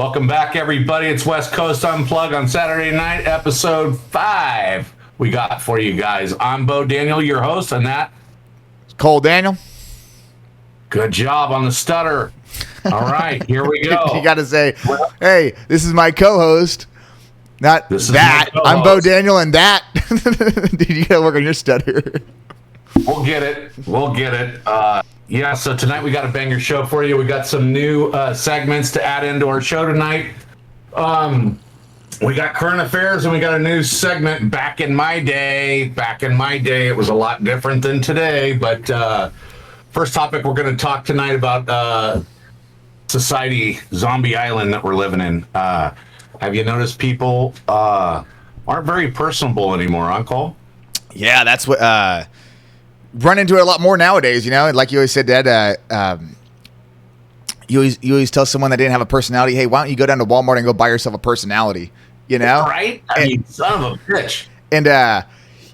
Welcome back, everybody. It's West Coast Unplugged on Saturday night, episode 5. We got for you guys. I'm Bo Daniel, your host, and that Cole Daniel. Good job on the stutter. All right, here we go. You got to say, hey, this is my co-host. Not This is that. my I'm co-host. Bo Daniel and that. Dude, you got to work on your stutter. We'll get it. Yeah, so tonight we got a banger show for you. We got some new segments to add into our show tonight. We got current affairs and we got a new segment, Back in My Day. Back in my day, it was a lot different than today. But first topic, we're going to talk tonight about society, zombie island that we're living in. Have you noticed people aren't very personable anymore, huh, Cole? Yeah, that's what... run into it a lot more nowadays, you know. Like you always said, Dad. You always tell someone that didn't have a personality, hey, why don't you go down to Walmart and go buy yourself a personality? You know, right? I mean, son of a bitch. And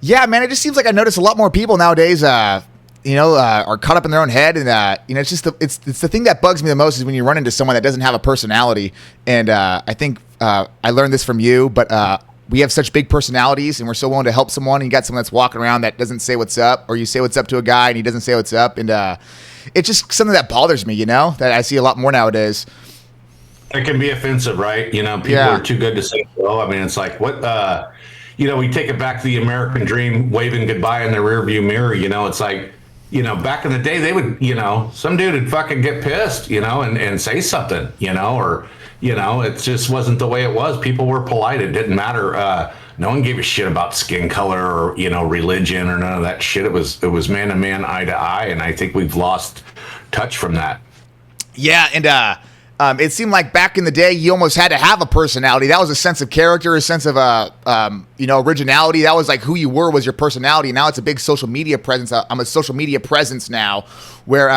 yeah, man, it just seems like I notice a lot more people nowadays. Are caught up in their own head, and it's just it's the thing that bugs me the most is when you run into someone that doesn't have a personality. And I think I learned this from you, but. We have such big personalities, and we're so willing to help someone. And you got someone that's walking around that doesn't say what's up, or you say what's up to a guy and he doesn't say what's up, and it's just something that bothers me, you know, that I see a lot more nowadays. It can be offensive, right? You know, people are too good to say hello. I mean, it's like what we take it back to the American dream, waving goodbye in the rearview mirror. You know, it's like, you know, back in the day, they would, you know, some dude would fucking get pissed, you know, and say something, you know, or. You know, it just wasn't the way it was. People were polite. It didn't matter. No one gave a shit about skin color or, you know, religion or none of that shit. It was man to man, eye to eye. And I think we've lost touch from that. Yeah. And it seemed like back in the day, you almost had to have a personality. That was a sense of character, a sense of, originality. That was like who you were was your personality. Now it's a big social media presence. I'm a social media presence now where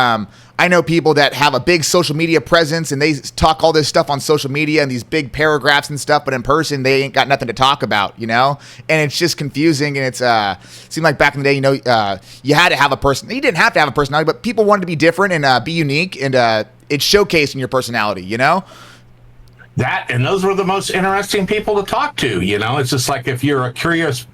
I know people that have a big social media presence and they talk all this stuff on social media and these big paragraphs and stuff, but in person, they ain't got nothing to talk about, you know? And it's just confusing. And it's seemed like back in the day, you know, you had to have a person. You didn't have to have a personality, but people wanted to be different and be unique. And it's showcasing your personality, you know? And those were the most interesting people to talk to, you know? It's just like if you're a curious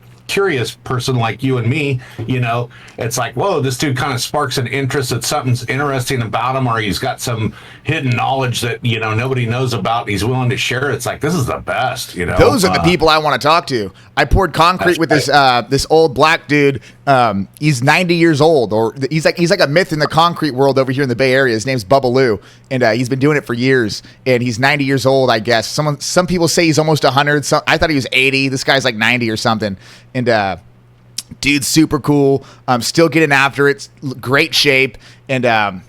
person like you and me, you know, it's like, whoa, this dude kind of sparks an interest that something's interesting about him, or he's got some hidden knowledge that, you know, nobody knows about and he's willing to share it. It's like, this is the best, you know. Those are the people I want to talk to. I poured concrete with this old black dude. He's 90 years old, or he's like a myth in the concrete world over here in the Bay Area. His name's Bubba Lou, and he's been doing it for years. And he's 90 years old, I guess. Some people say he's almost 100. I thought he was 80. This guy's like 90 or something. And dude's super cool. Still getting after it. Great shape, and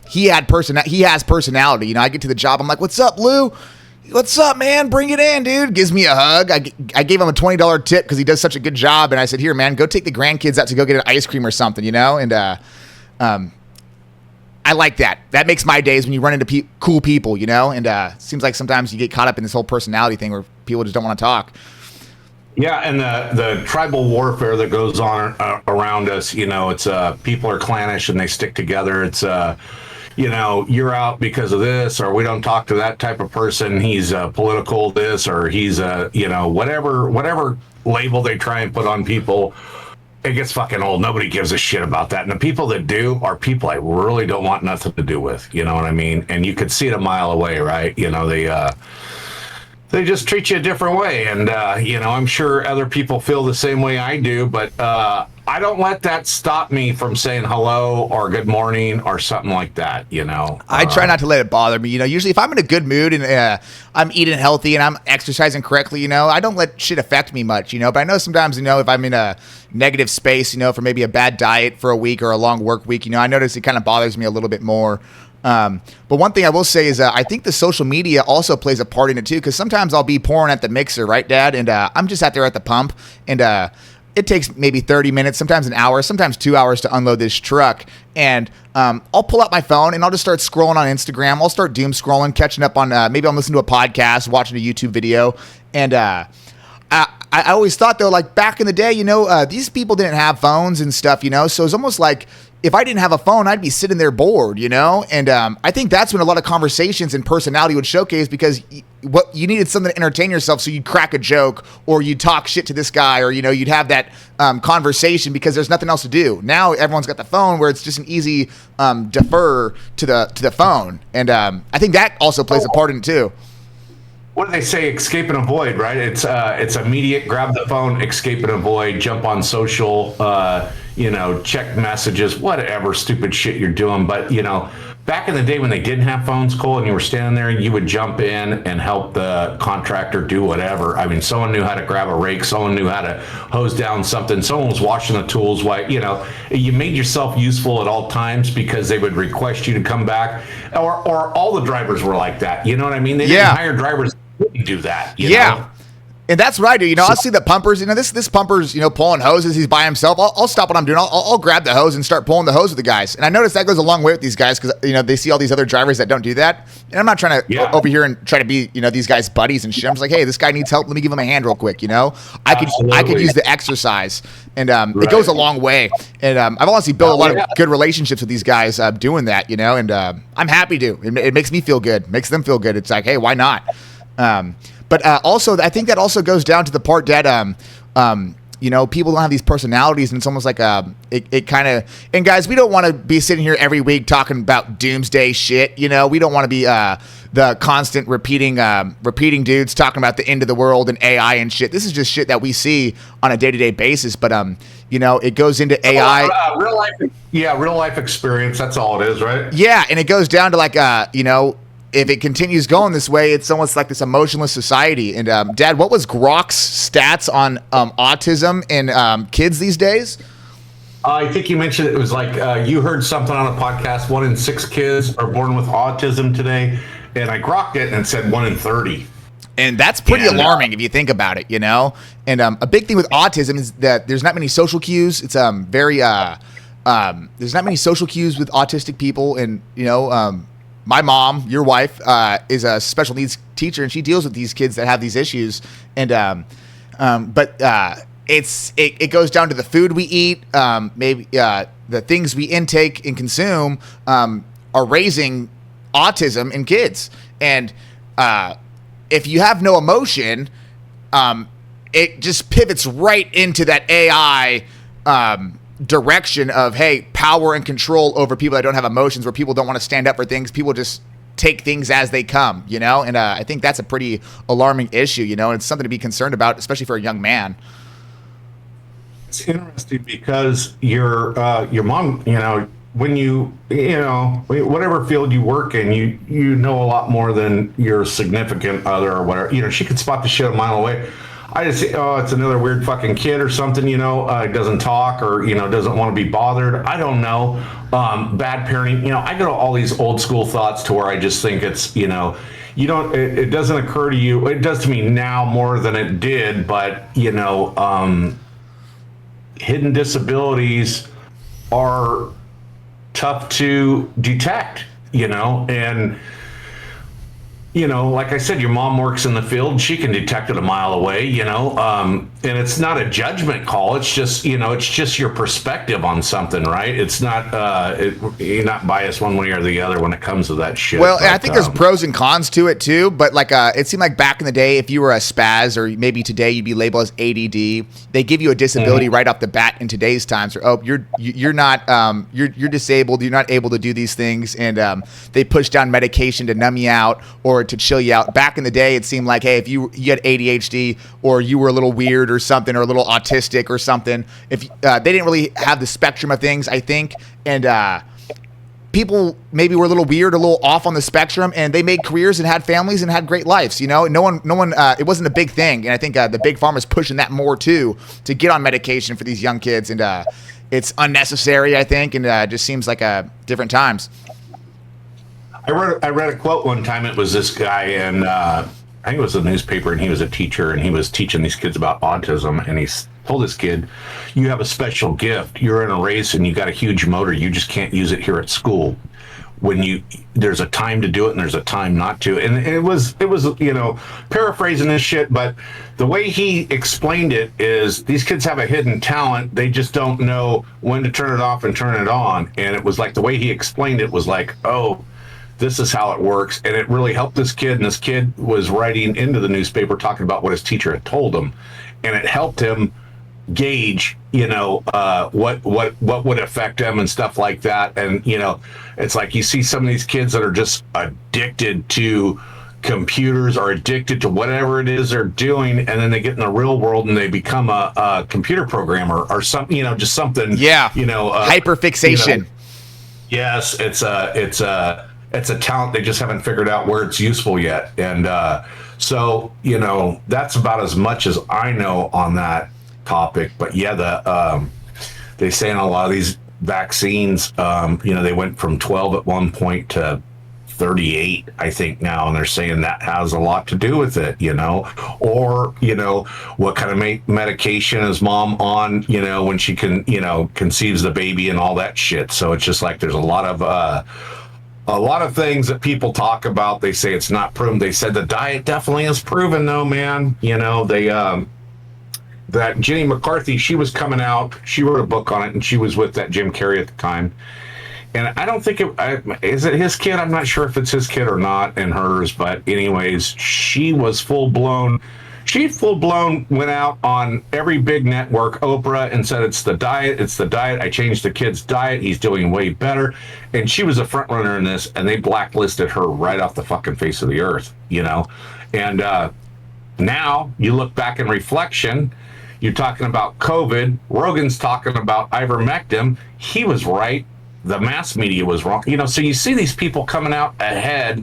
he has personality. You know, I get to the job, I'm like, "What's up, Lou? What's up, man? Bring it in, dude." Gives me a hug. I gave him a $20 tip because he does such a good job, and I said, "Here, man, go take the grandkids out to go get an ice cream or something," you know. And I like that. That makes my days when you run into cool people, you know. And seems like sometimes you get caught up in this whole personality thing where people just don't want to talk. Yeah, and the tribal warfare that goes on around us, you know, it's people are clannish and they stick together. It's you know, you're out because of this, or we don't talk to that type of person. He's political this, or he's you know, whatever label they try and put on people. It gets fucking old. Nobody gives a shit about that. And the people that do are people I really don't want nothing to do with. You know what I mean? And you could see it a mile away, right? You know, they just treat you a different way. And, you know, I'm sure other people feel the same way I do, but I don't let that stop me from saying hello or good morning or something like that, you know. I try not to let it bother me. You know, usually if I'm in a good mood and I'm eating healthy and I'm exercising correctly, you know, I don't let shit affect me much, you know. But I know sometimes, you know, if I'm in a negative space, you know, for maybe a bad diet for a week or a long work week, you know, I notice it kind of bothers me a little bit more. But one thing I will say is I think the social media also plays a part in it too, because sometimes I'll be pouring at the mixer, right, Dad? And I'm just out there at the pump, and it takes maybe 30 minutes, sometimes an hour, sometimes 2 hours to unload this truck. And I'll pull out my phone and I'll just start scrolling on Instagram. I'll start doom scrolling, catching up on maybe I'm listening to a podcast, watching a YouTube video. And I always thought, though, like back in the day, you know, these people didn't have phones and stuff, you know, so it's almost like if I didn't have a phone, I'd be sitting there bored, you know? And I think that's when a lot of conversations and personality would showcase, because what you needed something to entertain yourself. So you'd crack a joke, or you'd talk shit to this guy, or, you know, you'd have that conversation because there's nothing else to do. Now everyone's got the phone, where it's just an easy defer to the phone. And I think that also plays a part in it too. What do they say? Escape and avoid, right? It's immediate. Grab the phone, escape and avoid. Jump on social, you know, check messages, whatever stupid shit you're doing. But, you know, back in the day when they didn't have phones, Cole, and you were standing there, you would jump in and help the contractor do whatever. I mean, someone knew how to grab a rake. Someone knew how to hose down something. Someone was washing the tools. While, you know, you made yourself useful at all times, because they would request you to come back. Or all the drivers were like that. You know what I mean? They didn't hire drivers wouldn't do that. You know? And that's what I do. You know, I'll see the pumpers, you know, this pumper's, you know, pulling hoses. He's by himself. I'll stop what I'm doing. I'll grab the hose and start pulling the hose with the guys. And I notice that goes a long way with these guys, because, you know, they see all these other drivers that don't do that. And I'm not trying to over here and try to be, you know, these guys' buddies and shit. I'm just like, hey, this guy needs help. Let me give him a hand real quick. You know, I could use the exercise, and it goes a long way. And I've honestly built a lot of good relationships with these guys doing that, you know, and I'm happy to. It makes me feel good, makes them feel good. It's like, hey, why not? But also, I think that also goes down to the part that, you know, people don't have these personalities, and it's almost like it kind of. And guys, we don't want to be sitting here every week talking about doomsday shit. You know, we don't want to be the constant repeating dudes talking about the end of the world and AI and shit. This is just shit that we see on a day-to-day basis. But you know, it goes into AI, real life experience. That's all it is, right? Yeah, and it goes down to like, you know, if it continues going this way, it's almost like this emotionless society. And Dad, what was Grok's stats on autism in kids these days? I think you mentioned it was like you heard something on a podcast. 1 in 6 kids are born with autism today, and I grokked it and it said 1 in 30. And that's pretty alarming if you think about it, you know. And a big thing with autism is that there's not many social cues. It's very there's not many social cues with autistic people, and you know. My mom, your wife, is a special needs teacher, and she deals with these kids that have these issues. And it goes down to the food we eat, maybe the things we intake and consume are raising autism in kids. And if you have no emotion, it just pivots right into that AI direction of, hey, power and control over people that don't have emotions, where people don't want to stand up for things. People just take things as they come, you know? And I think that's a pretty alarming issue, you know, and it's something to be concerned about, especially for a young man. It's interesting because your mom, you know, when you know, whatever field you work in, you know a lot more than your significant other or whatever. You know, she could spot the shit a mile away. I just say, oh, it's another weird fucking kid or something, you know, doesn't talk, or, you know, doesn't want to be bothered. I don't know. Bad parenting. You know, I go to all these old school thoughts to where I just think it's, you know, it doesn't occur to you. It does to me now more than it did, but, you know, hidden disabilities are tough to detect, you know, and, you know, like I said, your mom works in the field. She can detect it a mile away, you know, and it's not a judgment call. It's just, you know, it's just your perspective on something, right? It's not, you're not biased one way or the other when it comes to that shit. Well, but I think there's pros and cons to it too, but like, it seemed like back in the day, if you were a spaz, or maybe today you'd be labeled as ADD, they give you a disability right off the bat in today's times. Or, oh, you're not, you're disabled. You're not able to do these things. And they push down medication to numb you out or to chill you out. Back in the day, it seemed like, hey, if you had ADHD, or you were a little weird or something, or a little autistic or something, if they didn't really have the spectrum of things, I think, and people maybe were a little weird, a little off on the spectrum, and they made careers and had families and had great lives. You know, no one, it wasn't a big thing, and I think the big pharma's pushing that more too, to get on medication for these young kids, and it's unnecessary, I think, and just seems like different times. I read a quote one time. It was this guy, and I think it was a newspaper, and he was a teacher, and he was teaching these kids about autism, and he told this kid, you have a special gift. You're in a race, and you got a huge motor. You just can't use it here at school. there's a time to do it and there's a time not to. And it was paraphrasing this shit, but the way he explained it is these kids have a hidden talent. They just don't know when to turn it off and turn it on. And it was like the way he explained it was like, oh, this is how it works. And it really helped this kid. And this kid was writing into the newspaper talking about what his teacher had told him. And it helped him gauge, what would affect him and stuff like that. And, it's like you see some of these kids that are just addicted to computers or addicted to whatever it is they're doing. And then they get in the real world and they become a computer programmer or something, just something, hyperfixation. Yes. It's a talent. They just haven't figured out where it's useful yet. And, so, that's about as much as I know on that topic. But yeah, they say in a lot of these vaccines, they went from 12 at one point to 38, I think now, and they're saying that has a lot to do with it, or, what kind of medication is mom on, when she conceives the baby and all that shit. So it's just like there's a lot of things that people talk about. They say it's not proven. They said the diet definitely is proven, though, man. That Jenny McCarthy, she was coming out. She wrote a book on it, and she was with that Jim Carrey at the time. And I don't think is it his kid? I'm not sure if it's his kid or not, and hers. But anyways, she was full blown. She full blown went out on every big network, Oprah, and said it's the diet. It's the diet. I changed the kid's diet. He's doing way better. And she was a front runner in this, and they blacklisted her right off the fucking face of the earth. And now you look back in reflection. You're talking about COVID. Rogan's talking about ivermectin. He was right. The mass media was wrong. So you see these people coming out ahead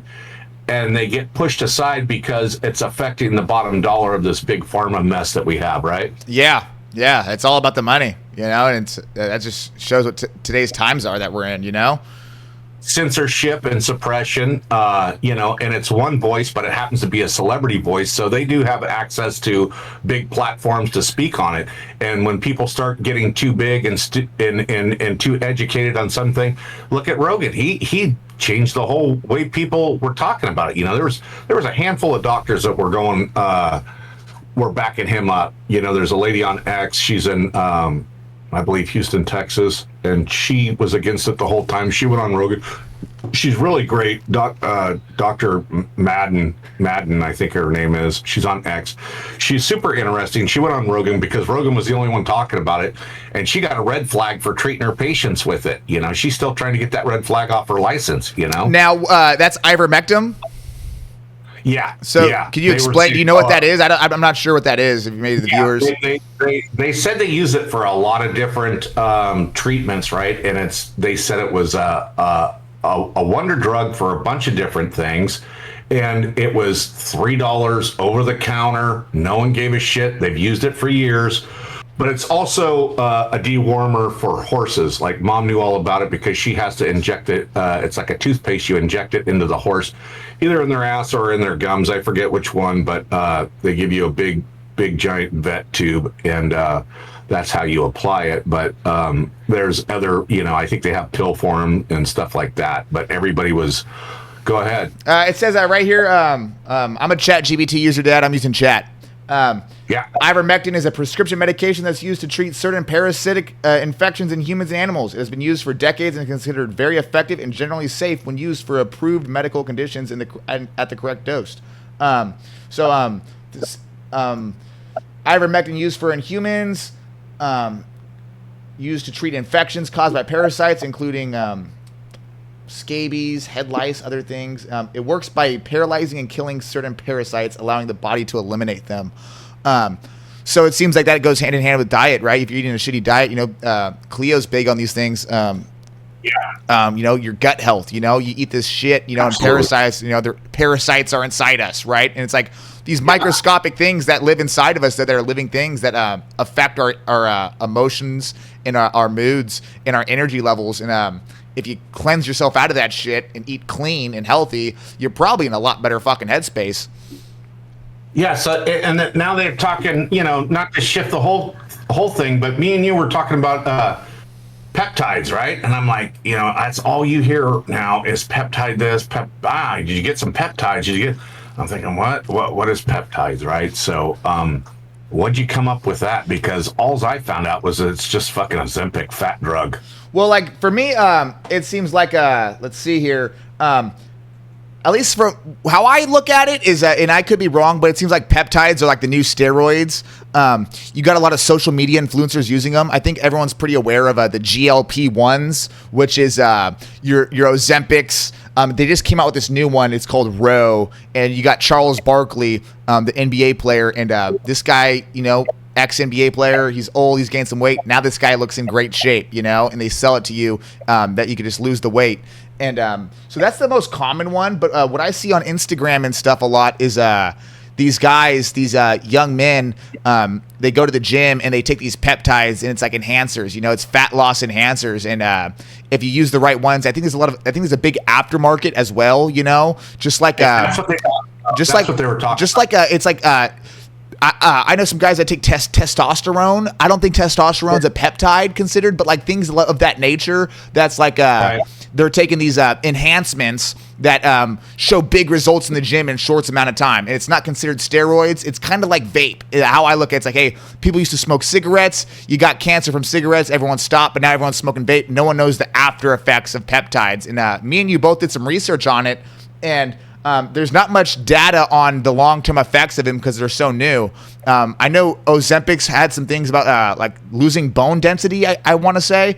and they get pushed aside because it's affecting the bottom dollar of this big pharma mess that we have, right? Yeah. It's all about the money, and that just shows what today's times are that we're in, Censorship and suppression, and it's one voice, but it happens to be a celebrity voice. So they do have access to big platforms to speak on it. And when people start getting too big and too educated on something, look at Rogan. He changed the whole way people were talking about it. There was a handful of doctors that were backing him up. There's a lady on X. She's in, I believe, Houston, Texas, and she was against it the whole time. She went on Rogan. She's really great. Dr. Madden, I think her name is. She's on X. She's super interesting. She went on Rogan because Rogan was the only one talking about it, and she got a red flag for treating her patients with it. She's still trying to get that red flag off her license, Now, that's ivermectin? Yeah. So can you explain? Do you know what that is? I'm not sure what that is. If you made the viewers, they said they use it for a lot of different treatments, right? And they said it was a wonder drug for a bunch of different things, and it was $3 over the counter. No one gave a shit. They've used it for years. But it's also a dewormer for horses. Like mom knew all about it because she has to inject it. It's like a toothpaste. You inject it into the horse, either in their ass or in their gums. I forget which one, but they give you a big giant vet tube, and that's how you apply it. But there's other, I think they have pill form and stuff like that. But everybody was, go ahead. It says right here, I'm a ChatGPT user, Dad. I'm using chat. Yeah. Ivermectin is a prescription medication that's used to treat certain parasitic infections in humans and animals. It has been used for decades and considered very effective and generally safe when used for approved medical conditions at the correct dose. Ivermectin used in humans, used to treat infections caused by parasites, including scabies, head lice, other things. It works by paralyzing and killing certain parasites, allowing the body to eliminate them. So it seems like that goes hand in hand with diet, right? If you're eating a shitty diet, Cleo's big on these things. Your gut health, you eat this shit, and parasites, the parasites are inside us, right? And it's like these microscopic things that live inside of us, that are living things that affect our emotions and our moods and our energy levels. And if you cleanse yourself out of that shit and eat clean and healthy, you're probably in a lot better fucking headspace. Yeah. So, and now they're talking, not to shift the whole thing, but me and you were talking about peptides, right? And I'm like, that's all you hear now is peptide this, did you get some peptides? Did you get, I'm thinking, what is peptides, right? So, what'd you come up with that? Because all I found out was that it's just fucking Ozempic fat drug. Well, like for me, it seems like, let's see here. At least from how I look at it is, and I could be wrong, but it seems like peptides are like the new steroids. You got a lot of social media influencers using them. I think everyone's pretty aware of the GLP-1s, which is your Ozempics. They just came out with this new one. It's called Row, and you got Charles Barkley, the NBA player, and this guy, ex-NBA player. He's old. He's gained some weight. Now this guy looks in great shape, and they sell it to you that you can just lose the weight. And so that's the most common one. But what I see on Instagram and stuff a lot is these guys, these young men, they go to the gym and they take these peptides, and it's like enhancers. It's fat loss enhancers. And if you use the right ones, I think there's a big aftermarket as well. Just like that's what they were talking. Just like it's like. I know some guys that take testosterone. I don't think testosterone's a peptide considered, but like things of that nature. That's like they're taking these enhancements that show big results in the gym in short amount of time, and it's not considered steroids. It's kind of like vape. How I look at it's like, hey, people used to smoke cigarettes. You got cancer from cigarettes. Everyone stopped, but now everyone's smoking vape. No one knows the after effects of peptides. And me and you both did some research on it, and there's not much data on the long-term effects of them because they're so new. I know Ozempic's had some things about like losing bone density, I want to say.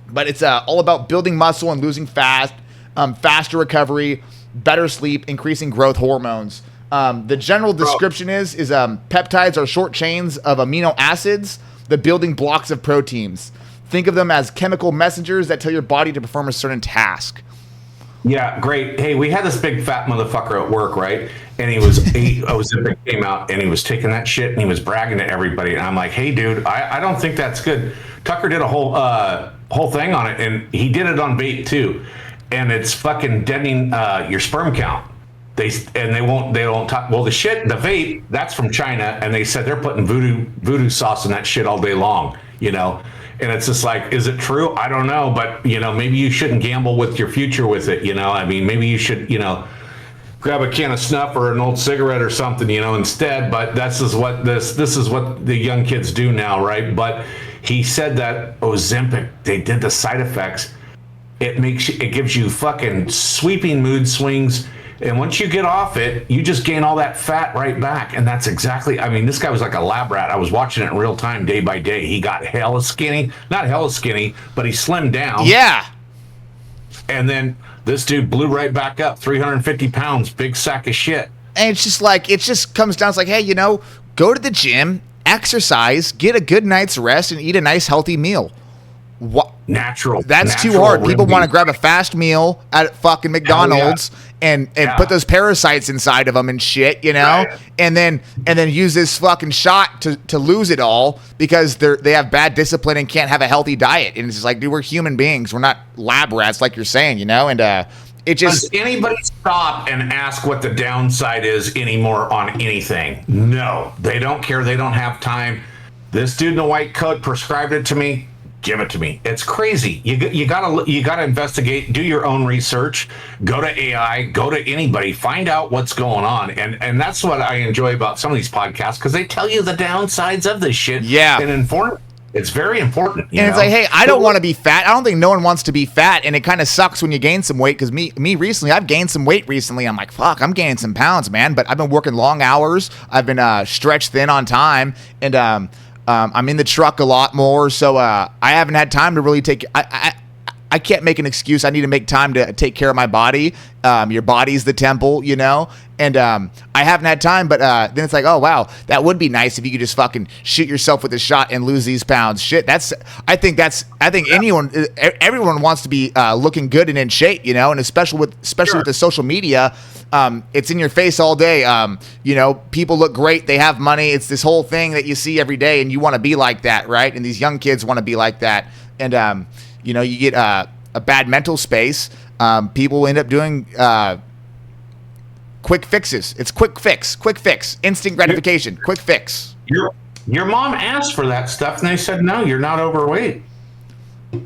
But it's all about building muscle and losing fat, faster recovery, better sleep, increasing growth hormones. The general description is peptides are short chains of amino acids, the building blocks of proteins. Think of them as chemical messengers that tell your body to perform a certain task. Yeah, great. Hey, we had this big fat motherfucker at work, right? And Ozempic came out, and he was taking that shit, and he was bragging to everybody. And I'm like, hey, dude, I don't think that's good. Tucker did a whole thing on it, and he did it on vape too. And it's fucking deadening your sperm count. They won't talk. Well, the vape, that's from China, and they said they're putting voodoo sauce in that shit all day long, And it's just like, is it true? I don't know, but maybe you shouldn't gamble with your future with it. I mean, maybe you should, grab a can of snuff or an old cigarette or something, instead. But this is what the young kids do now, right? But he said that Ozempic, they did the side effects. It gives you fucking sweeping mood swings. And once you get off it, you just gain all that fat right back. And that's exactly, I mean, this guy was like a lab rat. I was watching it in real time, day by day. He got hella skinny. Not hella skinny, but he slimmed down. Yeah. And then this dude blew right back up, 350 pounds, big sack of shit. And it's just like, it just comes down to like, hey, go to the gym, exercise, get a good night's rest, and eat a nice, healthy meal. What? Natural. That's too hard. People want to grab a fast meal at fucking McDonald's and put those parasites inside of them and shit, right. and then use this fucking shot to lose it all because they have bad discipline and can't have a healthy diet. And it's just like, dude, we're human beings. We're not lab rats like you're saying, and it just. Does anybody stop and ask what the downside is anymore on anything? No, they don't care. They don't have time. This dude in the white coat prescribed it to me. Give it to me. It's crazy. You gotta investigate, do your own research, go to AI, go to anybody, find out what's going on. And that's what I enjoy about some of these podcasts, because they tell you the downsides of this shit. Yeah. And inform. It's very important. And it's like, hey, I don't want to be fat. I don't think no one wants to be fat. And it kind of sucks when you gain some weight, because me recently, I've gained some weight recently. I'm like, fuck, I'm gaining some pounds, man. But I've been working long hours. I've been stretched thin on time. And I'm in the truck a lot more, so I haven't had time to really take. I can't make an excuse. I need to make time to take care of my body. Your body's the temple, And I haven't had time, but then it's like, oh wow, that would be nice if you could just fucking shoot yourself with a shot and lose these pounds. Shit, I think everyone wants to be looking good and in shape, and especially with the social media. It's in your face all day. People look great. They have money. It's this whole thing that you see every day, and you want to be like that, right? And these young kids want to be like that. And, you get a bad mental space. People end up doing quick fixes. It's quick fix, instant gratification, quick fix. Your mom asked for that stuff, and they said, no, you're not overweight.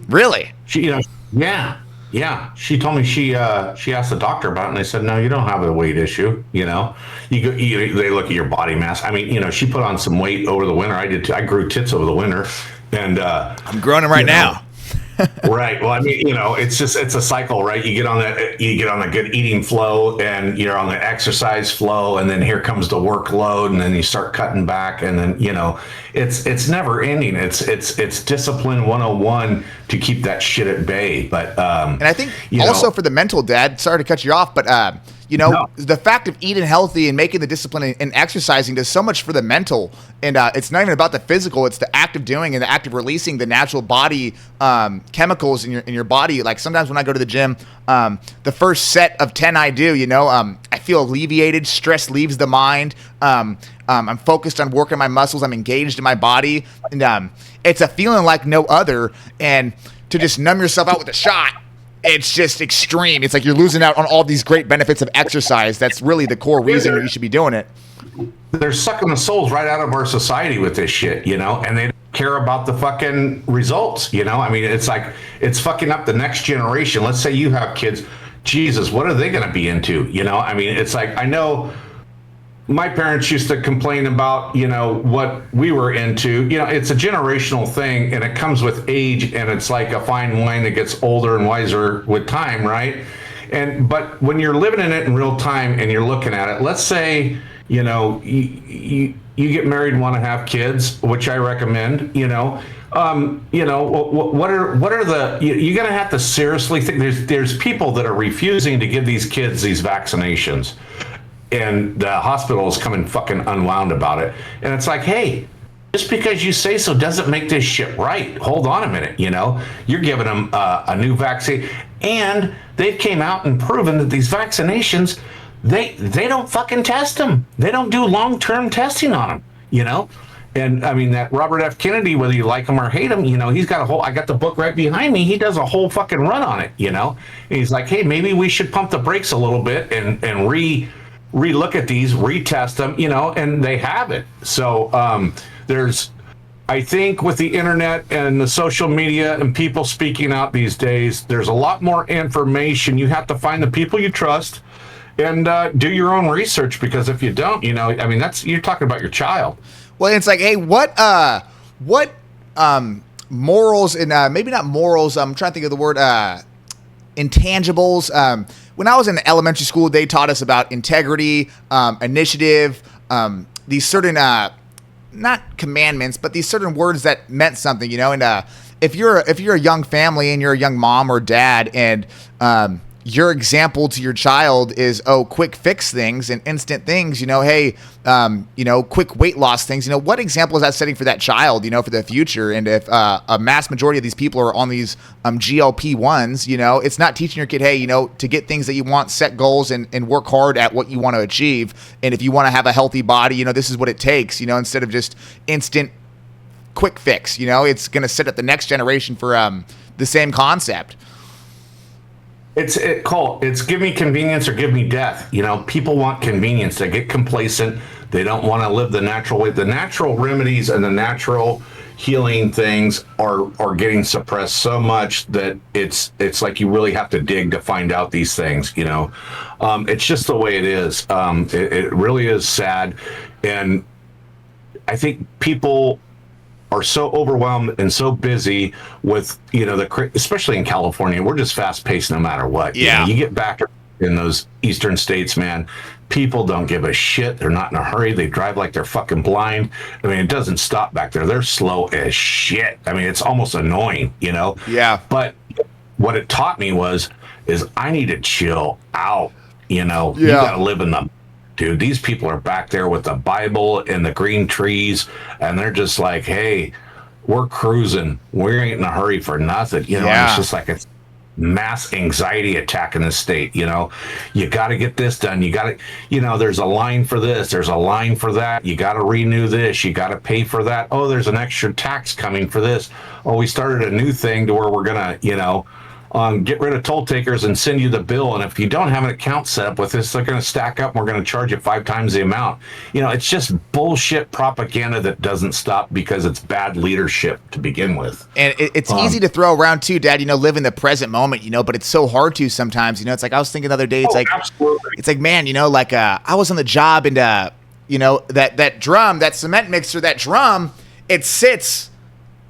Really? She, yeah, yeah. She told me she asked the doctor about it, and they said, no, you don't have a weight issue. They look at your body mass. I mean, she put on some weight over the winter. I did too. I grew tits over the winter, and I'm growing them right now. Right. Well, I mean, it's a cycle, right? You get on the good eating flow, and you're on the exercise flow, and then here comes the workload, and then you start cutting back, and then it's never ending. It's discipline 101 to keep that shit at bay. But and I think also for the mental, Dad. Sorry to cut you off, but no. The fact of eating healthy and making the discipline and exercising does so much for the mental. And it's not even about the physical. It's the act of doing and the act of releasing the natural body chemicals in your body. Like sometimes when I go to the gym, the first set of 10 I do, I feel alleviated. Stress leaves the mind. I'm focused on working my muscles. I'm engaged in my body. And it's a feeling like no other. And to just numb yourself out with a shot, it's just extreme. It's like you're losing out on all these great benefits of exercise. That's really the core reason you should be doing it. They're sucking the souls right out of our society with this shit, and they don't care about the fucking results, I mean, it's like, it's fucking up the next generation. Let's say you have kids. Jesus, what are they going to be into? I mean, it's like, I know my parents used to complain about, what we were into. It's a generational thing, and it comes with age, and it's like a fine wine that gets older and wiser with time, right? But when you're living in it in real time and you're looking at it, let's say, you get married and want to have kids, which I recommend, what are the, you're going to have to seriously think there's people that are refusing to give these kids these vaccinations. And the hospital is coming fucking unwound about it. And it's like, hey, just because you say so doesn't make this shit right. Hold on a minute, You're giving them a new vaccine. And they came out and proven that these vaccinations, they don't fucking test them. They don't do long-term testing on them, And I mean, that Robert F. Kennedy, whether you like him or hate him, he's got I got the book right behind me. He does a whole fucking run on it, And he's like, hey, maybe we should pump the brakes a little bit and re-look at these, retest them, and they have it. So I think with the internet and the social media and people speaking out these days, there's a lot more information. You have to find the people you trust and do your own research, because if you don't, I mean, you're talking about your child. Well, it's like, hey, what morals and maybe not morals. I'm trying to think of the word intangibles. When I was in elementary school, they taught us about integrity, initiative, these certain, not commandments, but these certain words that meant something, And if you're a young family and you're a young mom or dad, and your example to your child is, quick fix things and instant things, hey, quick weight loss things, what example is that setting for that child, for the future? And if a mass majority of these people are on these GLP-1s, it's not teaching your kid, hey, to get things that you want, set goals and work hard at what you want to achieve. And if you want to have a healthy body, this is what it takes, instead of just instant quick fix, it's going to set up the next generation for the same concept. It's give me convenience or give me death. People want convenience. They get complacent. They don't want to live the natural way. The natural remedies and the natural healing things are getting suppressed so much that it's like you really have to dig to find out these things. It's just the way it is. It really is sad, and I think people are so overwhelmed and so busy with, especially in California, we're just fast paced no matter what. Yeah. You get back in those eastern states, man, people don't give a shit. They're not in a hurry. They drive like they're fucking blind. I mean, it doesn't stop back there. They're slow as shit. I mean, it's almost annoying, Yeah. But what it taught me is I need to chill out, You Yeah. got to live in the dude, these people are back there with the Bible and the green trees, and they're just like, hey, we're cruising. We ain't in a hurry for nothing. And it's just like a mass anxiety attack in the state. You got to get this done. You got to, there's a line for this. There's a line for that. You got to renew this. You got to pay for that. Oh, there's an extra tax coming for this. Oh, we started a new thing to where we're going to, get rid of toll takers and send you the bill. And if you don't have an account set up with this, they're going to stack up and we're going to charge you 5 times the amount. It's just bullshit propaganda that doesn't stop because it's bad leadership to begin with. And it's easy to throw around too, Dad, live in the present moment, but it's so hard to sometimes, it's like I was thinking the other day, it's absolutely. It's like, man, I was on the job and, that drum, that cement mixer, that drum, it sits,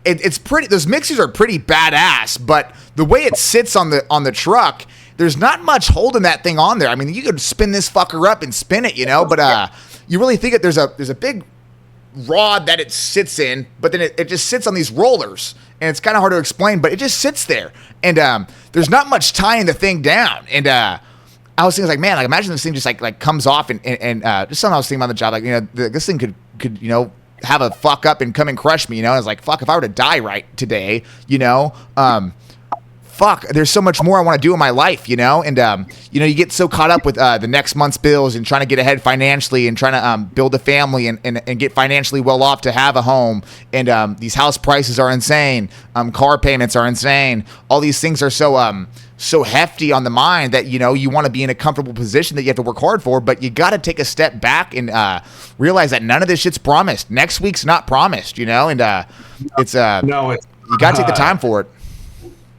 it's pretty, those mixers are pretty badass, but the way it sits on the truck, there's not much holding that thing on there. I mean, you could spin this fucker up and spin it, but you really think that there's a big rod that it sits in, but then it just sits on these rollers, and it's kind of hard to explain, but it just sits there, and there's not much tying the thing down, and I was thinking, like, man, like, imagine this thing just like comes off, and just something I was thinking about the job, like, this thing could have a fuck up and come and crush me, I was like, fuck, if I were to die right today, fuck, there's so much more I want to do in my life, and you get so caught up with the next month's bills and trying to get ahead financially and trying to build a family and get financially well off to have a home, and these house prices are insane, car payments are insane, all these things are so hefty on the mind that you want to be in a comfortable position that you have to work hard for, but you got to take a step back and realize that none of this shit's promised. Next week's not promised, and it's no, it's, you got to take the time for it.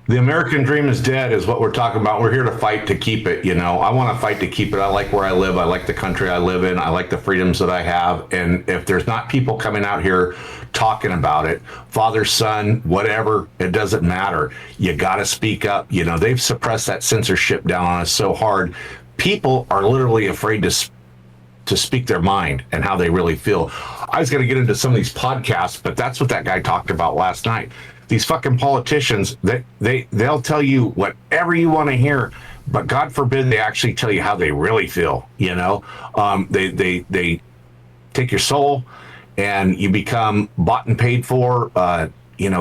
The American dream is dead is what we're talking about. We're here to fight to keep it. I want to fight to keep it. I like where I live. I like the country I live in. I like the freedoms that I have. And if there's not people coming out here talking about it, father, son, whatever, it doesn't matter. You got to speak up. They've suppressed that censorship down on us so hard. People are literally afraid to speak their mind and how they really feel. I was going to get into some of these podcasts, but that's what that guy talked about last night. These fucking politicians, they'll tell you whatever you want to hear, but God forbid they actually tell you how they really feel. They take your soul, and you become bought and paid for.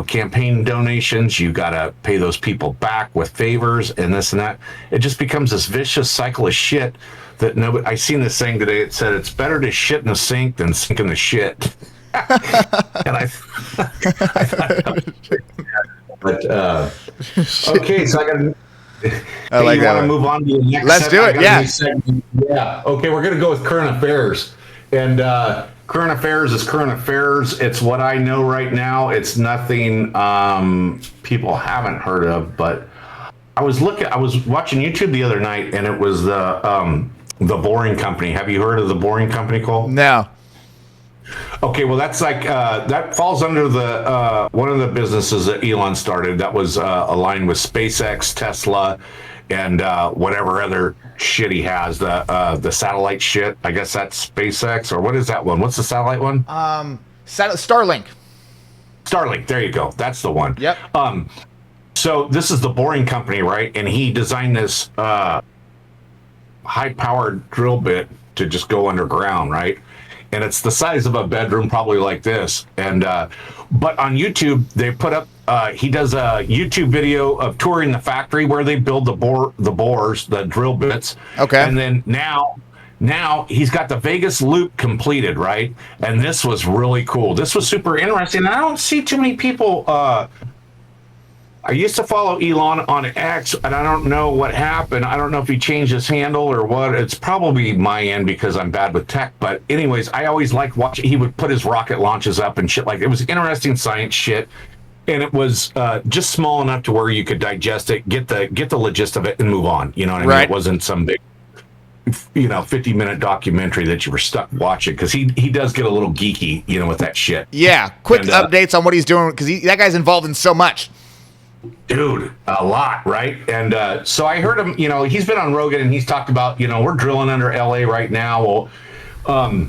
Campaign donations. You got to pay those people back with favors and this and that. It just becomes this vicious cycle of shit that nobody. I seen this thing today. It said it's better to shit in the sink than sink in the shit. And but okay, so I got. I like you that. Want to move on to the next? Let's do it. Yeah. Yeah. Okay, we're gonna go with current affairs, and current affairs is current affairs. It's what I know right now. It's nothing people haven't heard of. But I was watching YouTube the other night, and it was the Boring Company. Have you heard of the Boring Company, Cole? No. Okay, well, that's like that falls under the one of the businesses that Elon started that was aligned with SpaceX, Tesla, and whatever other shit he has. The satellite shit. I guess that's SpaceX, or what is that one? What's the satellite one? Starlink. Starlink. There you go. That's the one. Yep. So this is the Boring Company, right? And he designed this high-powered drill bit to just go underground, right? And it's the size of a bedroom, probably like this. And but on YouTube, they put up. He does a YouTube video of touring the factory where they build the bores, the drill bits. Okay. And then now he's got the Vegas loop completed, right? And this was really cool. This was super interesting. And I don't see too many people. I used to follow Elon on X, and I don't know what happened. I don't know if he changed his handle or what. It's probably my end because I'm bad with tech. But anyways, I always liked watching. He would put his rocket launches up and shit like it was interesting science shit, and it was just small enough to where you could digest it, get the gist of it, and move on. You know what I mean? Right. It wasn't some big 50-minute documentary that you were stuck watching, because he does get a little geeky, with that shit. Yeah, quick updates on what he's doing, because that guy's involved in so much. Dude, a lot, right? And so I heard him, he's been on Rogan, and he's talked about, we're drilling under LA right now. Well,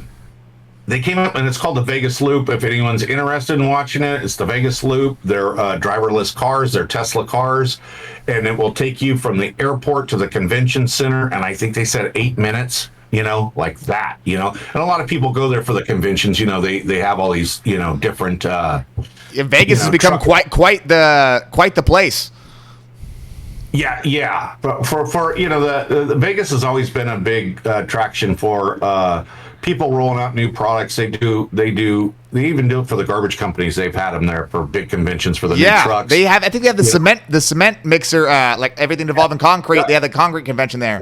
they came up, and it's called the Vegas Loop. If anyone's interested in watching it, it's the Vegas Loop. They're driverless cars, they're Tesla cars, and it will take you from the airport to the convention center. And I think they said 8 minutes. Like that, and a lot of people go there for the conventions. They have all these, different. Vegas has become quite the place. Yeah. But for the Vegas has always been a big attraction for people rolling out new products. They even do it for the garbage companies. They've had them there for big conventions for the new trucks. They have. I think they have the cement mixer, like everything involving concrete. They have the concrete convention there.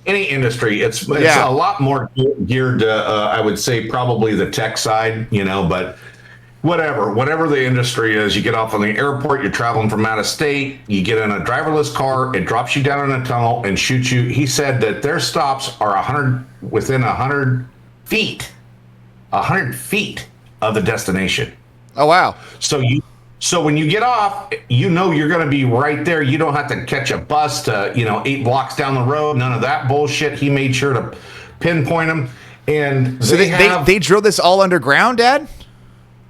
Any industry, it's a lot more geared to, I would say, probably the tech side, but whatever the industry is, you get off on the airport, you're traveling from out of state, you get in a driverless car, it drops you down in a tunnel and shoots you. He said that their stops are within 100 feet of the destination. Oh, wow. So when you get off, you're going to be right there. You don't have to catch a bus to, 8 blocks down the road. None of that bullshit. He made sure to pinpoint them. And so they drilled this all underground, Dad?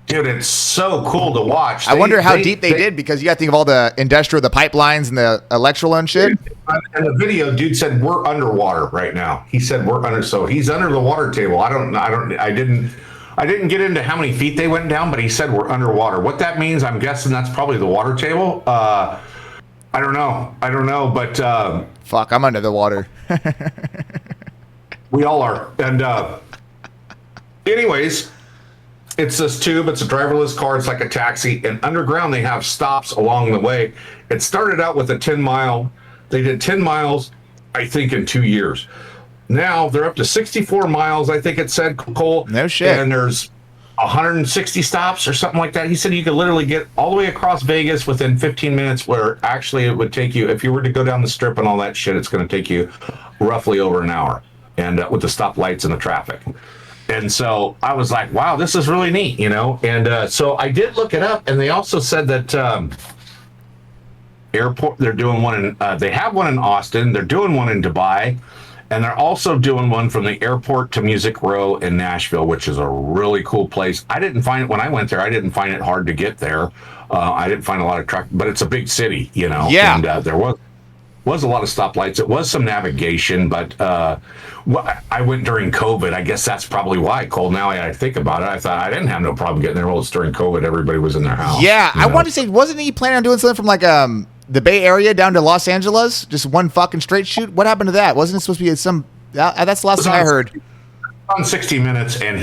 Dude, it's so cool to watch. I wonder how deep they did, because you got to think of all the industrial, the pipelines and the electrical and shit. And the video, dude said we're underwater right now. He said we're under, so he's under the water table. I didn't get into how many feet they went down, but he said we're underwater. What that means, I'm guessing that's probably the water table. I don't know, but fuck, I'm under the water. We all are. And anyways, it's this tube. It's a driverless car. It's like a taxi. And underground, they have stops along the way. It started out with a 10-mile. They did 10 miles, I think, in 2 years. Now they're up to 64 miles, I think it said, Cole. No shit. And there's 160 stops or something like that. He said you could literally get all the way across Vegas within 15 minutes, where actually it would take you, if you were to go down the strip and all that shit, it's going to take you roughly over an hour, and with the stoplights and the traffic. And so I was like, wow, this is really neat, And so I did look it up, and they also said that airport, they're doing one in, they have one in Austin, they're doing one in Dubai, and they're also doing one from the airport to Music Row in Nashville, which is a really cool place. I didn't find it when I went there. I didn't find it hard to get there. I didn't find a lot of traffic, but it's a big city, Yeah. And there was a lot of stoplights. It was some navigation, but I went during COVID. I guess that's probably why, Cole. Now I think about it, I thought I didn't have no problem getting there. Well, it's during COVID. Everybody was in their house. Yeah, I wanted to say, wasn't he planning on doing something from like the Bay Area down to Los Angeles? Just one fucking straight shoot? What happened to that? Wasn't it supposed to be some... that's the last thing I heard. On 60 Minutes, and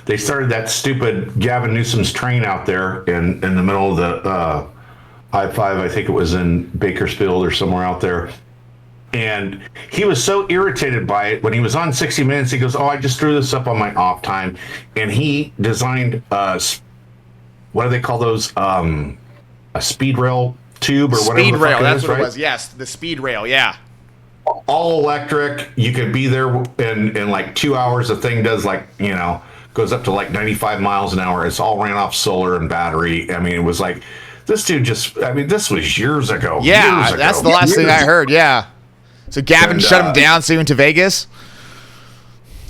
they started that stupid Gavin Newsom's train out there in the middle of the I-5. I think it was in Bakersfield or somewhere out there. And he was so irritated by it when he was on 60 Minutes. He goes, I just drew this up on my off time. And he designed, what do they call those? A speed rail tube or whatever. Speed rail, that's is, what right? It was. Yes, the speed rail, yeah. All electric. You could be there in like 2 hours. The thing does goes up to like 95 miles an hour. It's all ran off solar and battery. I mean, it was like, this dude this was years ago. Yeah, that's the last thing I heard, yeah. So Gavin shut him down, so he went to Vegas?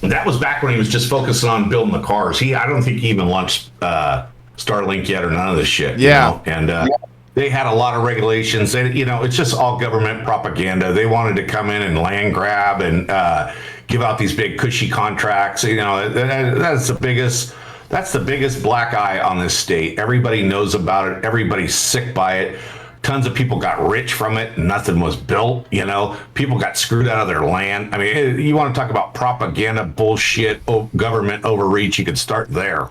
That was back when he was just focusing on building the cars. I don't think he even launched Starlink yet or none of this shit. Yeah. And they had a lot of regulations. It's just all government propaganda. They wanted to come in and land grab and give out these big cushy contracts. That's the biggest black eye on this state. Everybody knows about it. Everybody's sick by it. Tons of people got rich from it. Nothing was built. People got screwed out of their land. I mean, you want to talk about propaganda bullshit, government overreach? You could start there.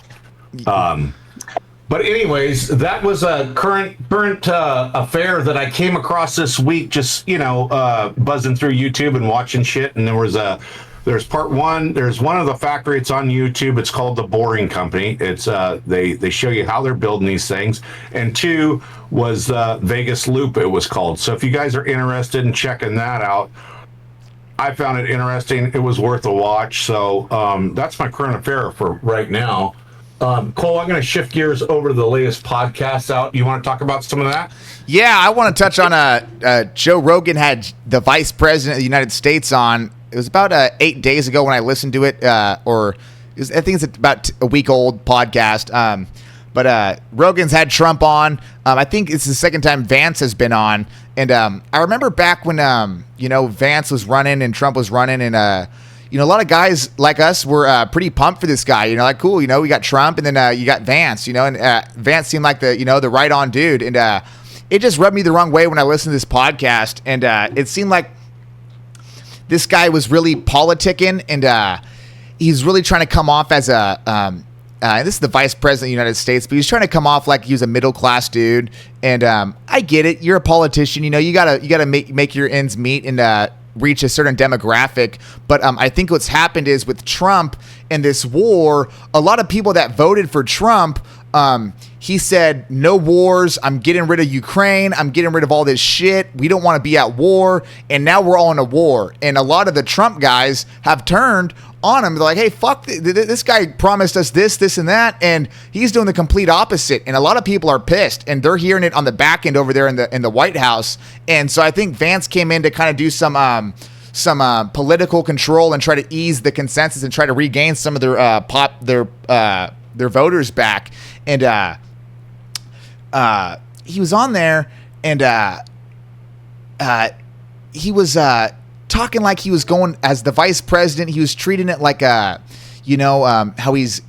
But anyways, that was a current affair that I came across this week. Just buzzing through YouTube and watching shit, and there's part one. There's one of the factory. It's on YouTube. It's called The Boring Company. It's they show you how they're building these things. And two was Vegas Loop. It was called. So if you guys are interested in checking that out, I found it interesting. It was worth a watch. So that's my current affair for right now. Cole, I'm going to shift gears over to the latest podcast out. You want to talk about some of that? Yeah, I want to touch on Joe Rogan had the Vice President of the United States on. It was about 8 days ago when I listened to it, I think it's about a week old podcast. But Rogan's had Trump on. I think it's the second time Vance has been on. And I remember back when Vance was running and Trump was running, and a lot of guys like us were pretty pumped for this guy. Like, cool, we got Trump, and then you got Vance, and Vance seemed like the right on dude. And it just rubbed me the wrong way when I listened to this podcast, and it seemed like this guy was really politicking, and he's really trying to come off as a and this is the vice president of the United States, but he's trying to come off like he was a middle class dude. And I get it. You're a politician. You know, you gotta make your ends meet and reach a certain demographic. But I think what's happened is with Trump and this war, a lot of people that voted for Trump, he said, no wars. I'm getting rid of Ukraine. I'm getting rid of all this shit. We don't want to be at war. And now we're all in a war. And a lot of the Trump guys have turned on him. They're like, hey, fuck, this guy promised us this, and that. And he's doing the complete opposite. And a lot of people are pissed. And they're hearing it on the back end over there in the White House. And so I think Vance came in to kind of do some political control and try to ease the consensus and try to regain some of their voters back. And he was on there, and he was talking like he was going as the vice president. He was treating it like how he was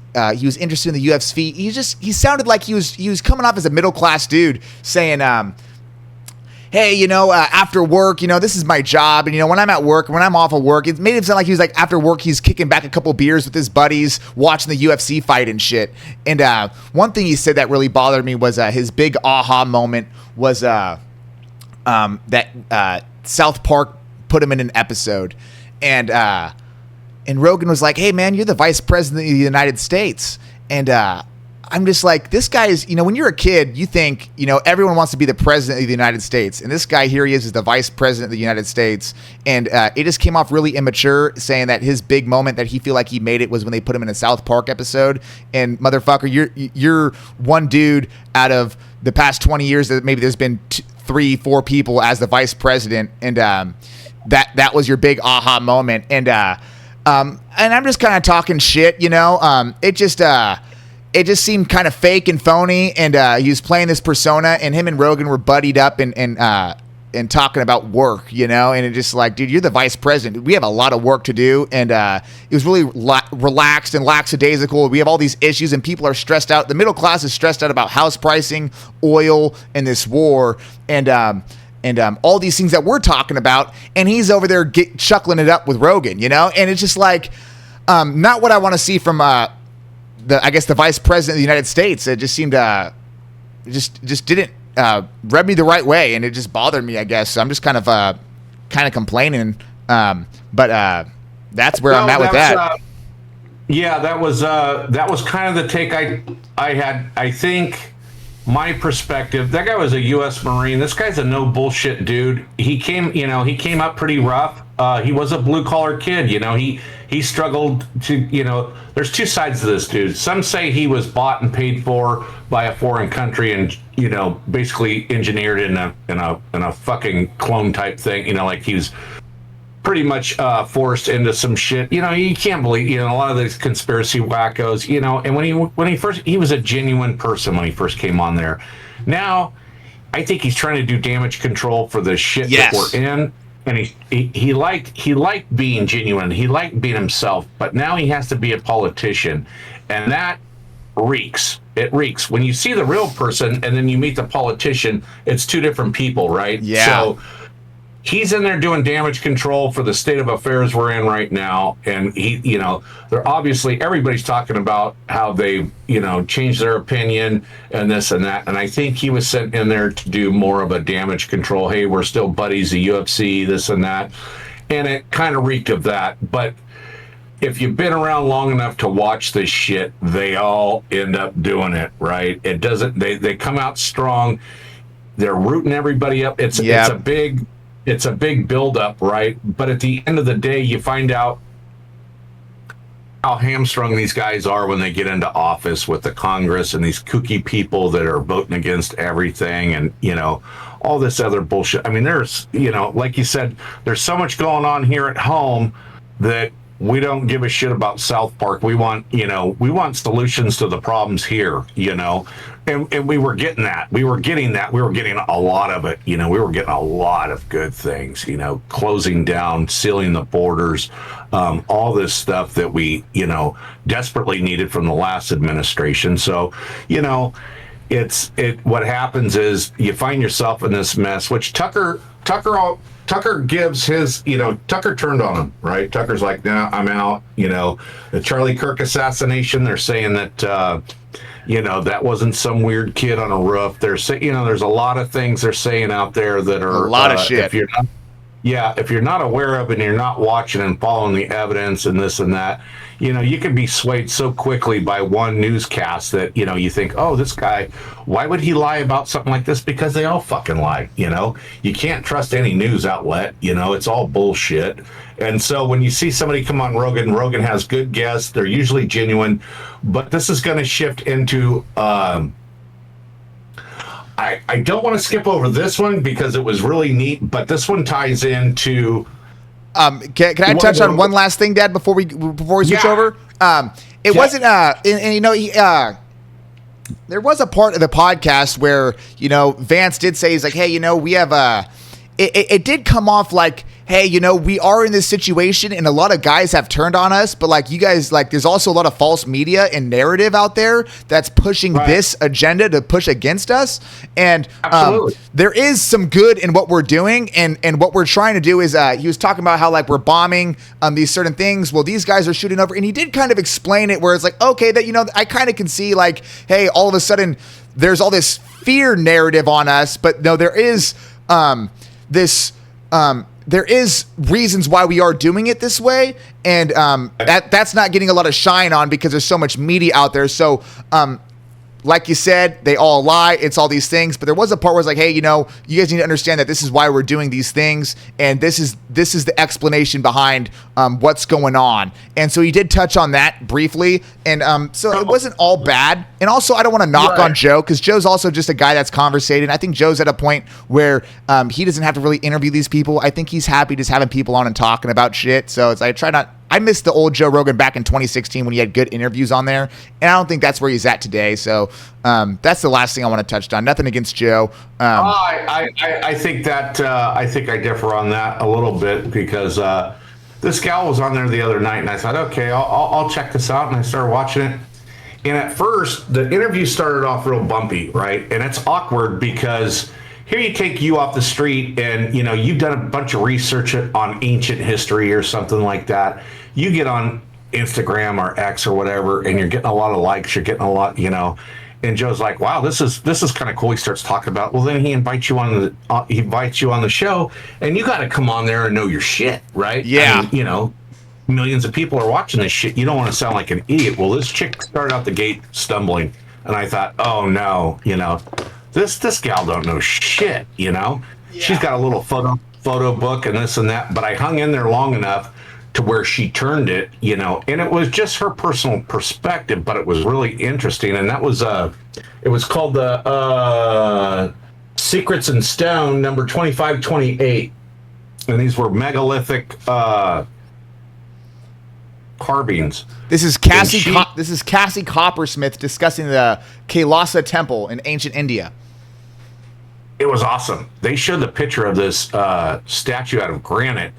interested in the UFC. He sounded like he was coming off as a middle class dude, saying, hey, after work, this is my job. And, when I'm at work, when I'm off of work, it made him sound like he was like, after work, he's kicking back a couple beers with his buddies, watching the UFC fight and shit. And one thing he said that really bothered me was his big aha moment was that South Park put him in an episode. And Rogan was like, hey, man, you're the vice president of the United States. And I'm just like, this guy is, when you're a kid, you think, everyone wants to be the president of the United States. And this guy here he is the vice president of the United States. And it just came off really immature, saying that his big moment that he feel like he made it was when they put him in a South Park episode. And motherfucker, you're one dude out of the past 20 years that maybe there's been 3-4 people as the vice president. And that was your big aha moment. And I'm just kind of talking shit, it just seemed kind of fake and phony, and he was playing this persona, and him and Rogan were buddied up and talking about work, and it just like, dude, you're the vice president. We have a lot of work to do, and it was really relaxed and lackadaisical. We have all these issues, and people are stressed out. The middle class is stressed out about house pricing, oil, and this war, and all these things that we're talking about, and he's over there chuckling it up with Rogan, and it's just like not what I want to see from the vice president of the United States. It just seemed just didn't rub me the right way, and it just bothered me, I guess. So I'm just kind of complaining, but that's where I'm at with that. Yeah, that was kind of the take I had. I think my perspective, that guy was a U.S. Marine. This guy's a no bullshit dude. He came up pretty rough. He was a blue collar kid. He struggled to, there's two sides to this dude. Some say he was bought and paid for by a foreign country and, basically engineered in a fucking clone type thing, like he was pretty much forced into some shit. You can't believe, a lot of these conspiracy wackos, and when he was a genuine person when he first came on there. Now, I think he's trying to do damage control for the shit that we're in. And he liked being genuine. He liked being himself, but now he has to be a politician, and that reeks. It reeks when you see the real person and then you meet the politician. It's two different people, right? Yeah. So he's in there doing damage control for the state of affairs we're in right now, and they're obviously, everybody's talking about how they changed their opinion and this and that, and I think he was sent in there to do more of a damage control. Hey, we're still buddies, the UFC, this and that, and it kind of reeked of that. But if you've been around long enough to watch this shit, they all end up doing it, right? It doesn't. They come out strong. They're rooting everybody up. It's a big buildup, right? But at the end of the day, you find out how hamstrung these guys are when they get into office with the Congress and these kooky people that are voting against everything and, all this other bullshit. I mean, there's, like you said, there's so much going on here at home that we don't give a shit about South Park. We want solutions to the problems here, and we were getting that. We were getting a lot of it. We were getting a lot of good things, closing down, sealing the borders, all this stuff that we, desperately needed from the last administration. So, what happens is you find yourself in this mess, which Tucker Tucker gives his, Tucker turned on him, right? Tucker's like, nah, I'm out. The Charlie Kirk assassination, they're saying that, that wasn't some weird kid on a roof. They're saying, there's a lot of things they're saying out there that are a lot of shit. If you're not aware of it and you're not watching and following the evidence and this and that, you can be swayed so quickly by one newscast that, you think, oh, this guy, why would he lie about something like this? Because they all fucking lie, You can't trust any news outlet, it's all bullshit. And so when you see somebody come on Rogan has good guests, they're usually genuine, but this is going to shift into, I don't want to skip over this one because it was really neat, but this one ties into. Can I touch on one last thing, Dad, before we switch over? It wasn't, there was a part of the podcast where Vance did say, he's like, hey, we have it did come off like, hey, we are in this situation and a lot of guys have turned on us, but like you guys, like there's also a lot of false media and narrative out there that's pushing this agenda to push against us. And there is some good in what we're doing. And what we're trying to do is, he was talking about how like we're bombing these certain things. Well, these guys are shooting over, and he did kind of explain it where it's like, okay, that, I kind of can see like, hey, all of a sudden there's all this fear narrative on us, but no, there is, there is reasons why we are doing it this way, and that's not getting a lot of shine on because there's so much media out there. So, like you said, they all lie. It's all these things, but there was a part where it's like, hey, you guys need to understand that this is why we're doing these things, and this is the explanation behind what's going on. And so he did touch on that briefly, and so it wasn't all bad. And also, I don't want to knock on Joe because Joe's also just a guy that's conversating. I think Joe's at a point where he doesn't have to really interview these people. I think he's happy just having people on and talking about shit. So it's like I missed the old Joe Rogan back in 2016 when he had good interviews on there, and I don't think that's where he's at today. So that's the last thing I want to touch on. Nothing against Joe. I think that I think I differ on that a little bit because this gal was on there the other night, and I thought, okay, I'll check this out, and I started watching it. And at first, the interview started off real bumpy, right? And it's awkward because here you take you off the street, and you've done a bunch of research on ancient history or something like that. You get on Instagram or X or whatever, and you're getting a lot of likes. You're getting a lot, And Joe's like, "Wow, this is kind of cool." He starts talking about. Well, then he invites you on the show, and you got to come on there and know your shit, right? Yeah. I mean, millions of people are watching this shit. You don't want to sound like an idiot. Well, this chick started out the gate stumbling, and I thought, oh no, this gal don't know shit. Yeah. She's got a little photo book and this and that. But I hung in there long enough to where she turned it, and it was just her personal perspective, but it was really interesting. And that was it was called the Secrets in Stone, number 2528, and these were megalithic carvings. This is Cassie Coppersmith discussing the Kailasa Temple in ancient India. It was awesome. They showed the picture of this statue out of granite,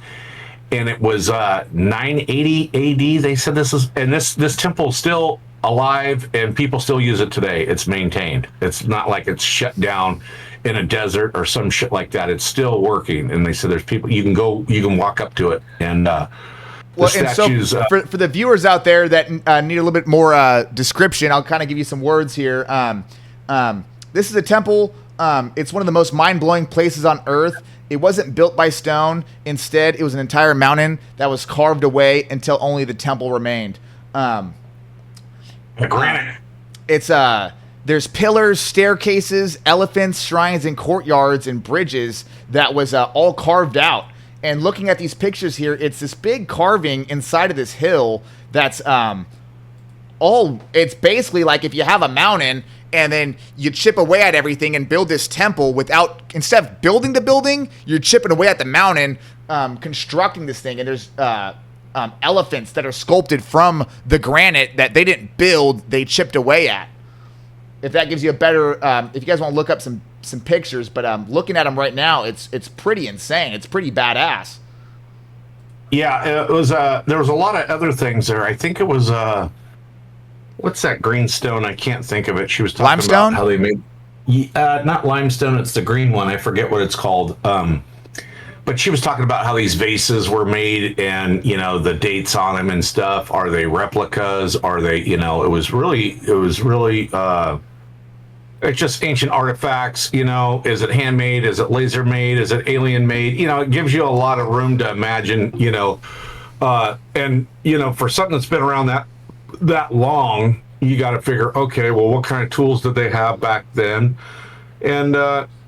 and it was 980 AD. They said this temple is still alive, and people still use it today. It's maintained. It's not like it's shut down in a desert or some shit like that. It's still working, and they said there's people you can walk up to it and. Well, and so for the viewers out there that need a little bit more description, I'll kind of give you some words here. This is a temple. It's one of the most mind-blowing places on Earth. It wasn't built by stone. Instead, it was an entire mountain that was carved away until only the temple remained. Granite. It's there's pillars, staircases, elephants, shrines, and courtyards and bridges that was all carved out. And looking at these pictures here, it's this big carving inside of this hill that's it's basically like if you have a mountain and then you chip away at everything and build this temple instead of building the building, you're chipping away at the mountain, constructing this thing. And there's elephants that are sculpted from the granite that they didn't build, they chipped away at. If that gives you a better, if you guys want to look up some pictures, but looking at them right now, it's pretty insane. It's pretty badass. Yeah, it was. There was a lot of other things there. I think it was. What's that green stone? I can't think of it. She was talking limestone? About how they made. Not limestone. It's the green one. I forget what it's called. but she was talking about how these vases were made and, you know, the dates on them and stuff. Are they replicas? Are they, you know, it was really, it's just ancient artifacts, you know. Is it handmade? Is it laser made? Is it alien made? You know, it gives you a lot of room to imagine, you know, and, you know, for something that's been around that long, you got to figure, okay, well, what kind of tools did they have back then? And,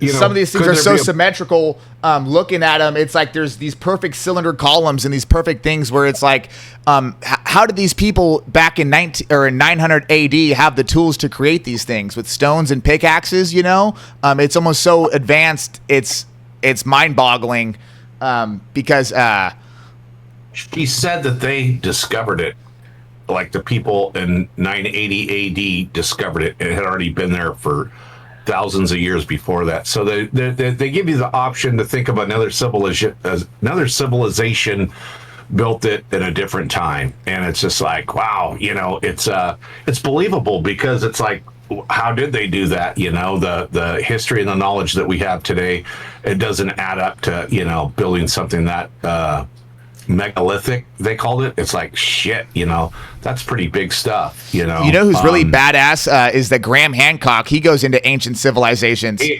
you know, some of these things are so symmetrical. Looking at them, it's like there's these perfect cylinder columns and these perfect things where it's like, how did these people back in 900 AD have the tools to create these things with stones and pickaxes? You know, it's almost so advanced. It's mind-boggling because she said that they discovered it. Like the people in 980 AD discovered it. It had already been there for thousands of years before that. So they give you the option to think of another civilization built it in a different time. And it's just like, wow, you know, it's believable because it's like, how did they do that? You know, the history and the knowledge that we have today, it doesn't add up to, you know, building something that megalithic, they called it. It's like, shit, you know, that's pretty big stuff, you know. You know who's really badass is that Graham Hancock. He goes into ancient civilizations. Yeah,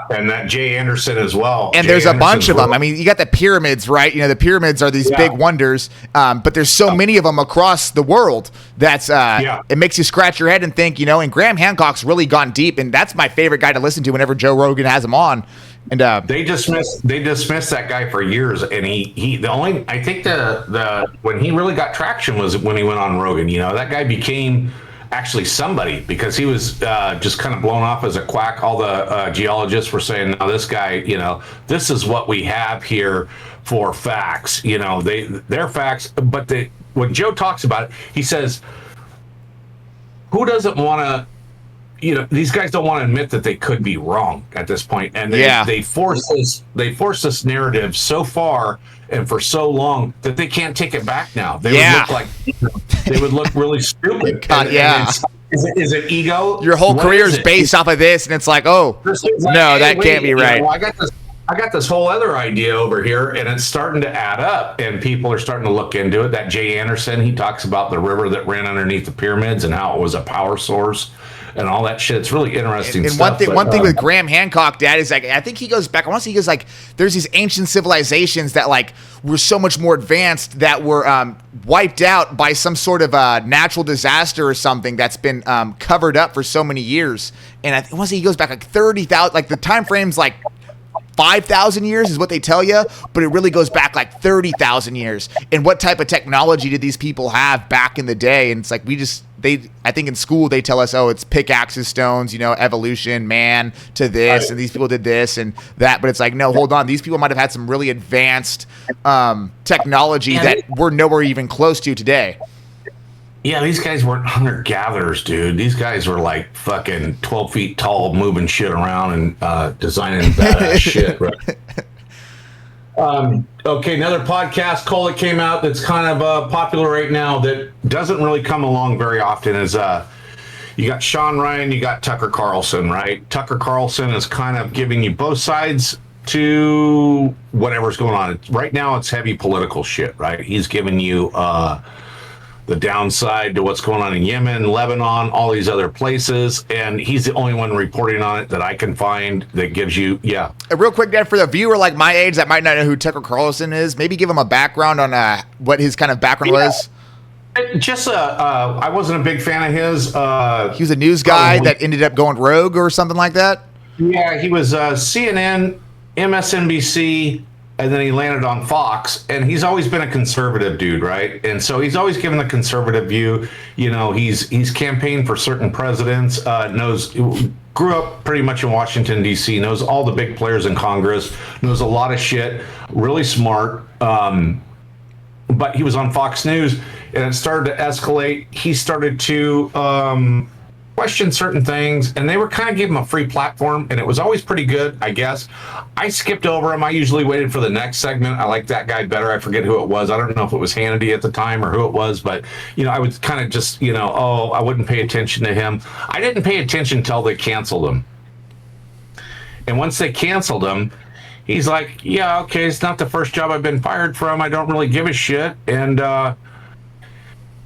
and that Jay Anderson as well. And Jay there's a Anderson's bunch of them. I mean, you got the pyramids, right? You know, the pyramids are these big wonders, but there's so many of them across the world that's it makes you scratch your head and think, you know, and Graham Hancock's really gone deep, and that's my favorite guy to listen to whenever Joe Rogan has him on. And they dismissed that guy for years, and I think the when he really got traction was when he went on Rogan. You know, that guy became actually somebody because he was just kind of blown off as a quack. All the geologists were saying, "No, this guy, you know, this is what we have here for facts." You know, they're facts, but when Joe talks about it, he says, "Who doesn't want to?" You know, these guys don't want to admit that they could be wrong at this point, and they force this narrative so far and for so long that they can't take it back now. They would look really stupid. God, is it ego? Your whole career is based off of this, and it's like, oh, no, that can't be right. You know, I got this whole other idea over here, and it's starting to add up, and people are starting to look into it. That Jay Anderson, he talks about the river that ran underneath the pyramids and how it was a power source. And all that shit. It's really interesting and stuff. One thing with Graham Hancock, Dad, is like, I think he goes back. I want to say he goes like, there's these ancient civilizations that like were so much more advanced that were wiped out by some sort of natural disaster or something that's been covered up for so many years. And I want to say he goes back like 30,000. Like the time frame's like 5,000 years is what they tell you, but it really goes back like 30,000 years. And what type of technology did these people have back in the day? And it's like I think in school they tell us, oh, it's pickaxes, stones, you know, evolution, man to this, right. And these people did this and that. But it's like, no, hold on. These people might have had some really advanced technology that we're nowhere even close to today. Yeah, these guys weren't hunter-gatherers, dude. These guys were like fucking 12 feet tall, moving shit around and designing badass shit, right? Okay, another podcast, Cole, that came out that's kind of popular right now that doesn't really come along very often is you got Sean Ryan, you got Tucker Carlson, right? Tucker Carlson is kind of giving you both sides to whatever's going on. Right now, it's heavy political shit, right? He's giving you the downside to what's going on in Yemen, Lebanon, all these other places, and he's the only one reporting on it that I can find that gives you, Real quick, Dad, for the viewer like my age that might not know who Tucker Carlson is, maybe give him a background on what his kind of background was. Just, I wasn't a big fan of his. He was a news guy that ended up going rogue or something like that? Yeah, he was CNN, MSNBC, and then he landed on Fox, and he's always been a conservative dude, right? And so he's always given the conservative view. You know, he's campaigned for certain presidents, grew up pretty much in Washington, D.C., knows all the big players in Congress, knows a lot of shit, really smart. But he was on Fox News, and it started to escalate. He started to question certain things, and they were kind of giving him a free platform, and it was always pretty good, I guess. I skipped over him. I usually waited for the next segment. I like that guy better. I forget who it was. I don't know if it was Hannity at the time or who it was, but, you know, I would kind of just, you know, I wouldn't pay attention to him. I didn't pay attention until they canceled him. And once they canceled him, He's like, yeah, okay, it's not the first job I've been fired from. I don't really give a shit. And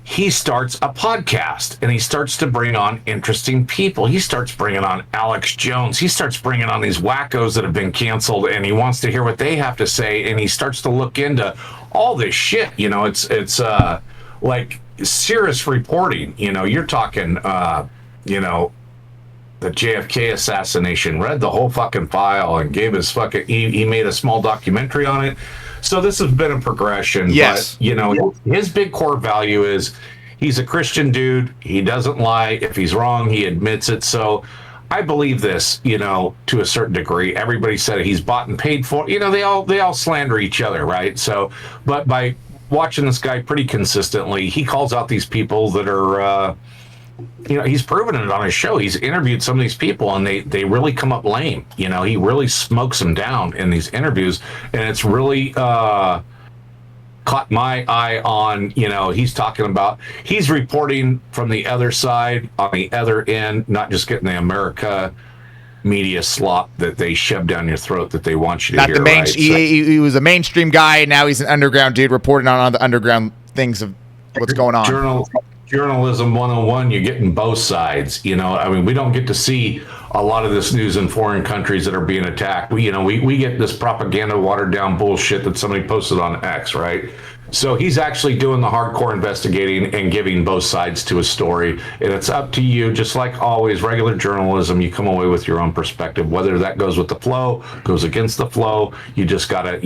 he starts a podcast, and he starts to bring on interesting people. He starts bringing on Alex Jones. He starts bringing on these wackos that have been canceled, and he wants to hear what they have to say. And he starts to look into all this shit. You know, it's like serious reporting. You know, you're talking, you know, the JFK assassination, read the whole fucking file and gave his fucking, he made a small documentary on it. So this has been a progression. Yes. But, you know, his big core value is he's a Christian dude. He doesn't lie. If he's wrong, he admits it. So I believe this, you know, to a certain degree. Everybody said he's bought and paid for. You know, they all slander each other, right? So, but by watching this guy pretty consistently, he calls out these people that are, you know, he's proven it on his show. He's interviewed some of these people, and they really come up lame. You know, he really smokes them down in these interviews, and it's really caught my eye on, you know, he's reporting from the other side, on the other end, not just getting the America media slop that they shove down your throat that they want you to hear. Right? He was a mainstream guy, and now he's an underground dude reporting on all the underground things of what's going on. Journalism 101, you're getting both sides. You know, I mean, we don't get to see a lot of this news in foreign countries that are being attacked. We get this propaganda, watered down bullshit that somebody posted on X, right? So he's actually doing the hardcore investigating and giving both sides to a story. And it's up to you, just like always, regular journalism, you come away with your own perspective, whether that goes with the flow, goes against the flow. You just gotta,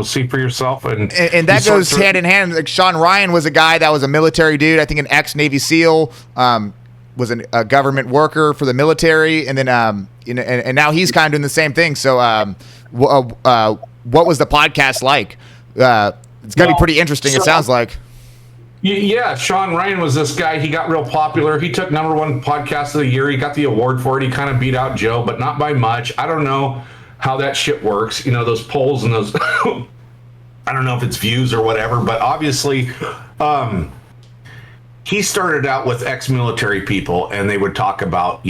see for yourself. And that goes hand in hand. Like Sean Ryan was a guy that was a military dude, I think an ex-Navy SEAL, was a government worker for the military. And then, and now he's kind of doing the same thing. So what was the podcast like? It's got to be pretty interesting, it sounds like. Yeah, Sean Ryan was this guy. He got real popular. He took #1 podcast of the year. He got the award for it. He kind of beat out Joe, but not by much. I don't know how that shit works. You know, those polls and those, I don't know if it's views or whatever, but obviously he started out with ex-military people, and they would talk about,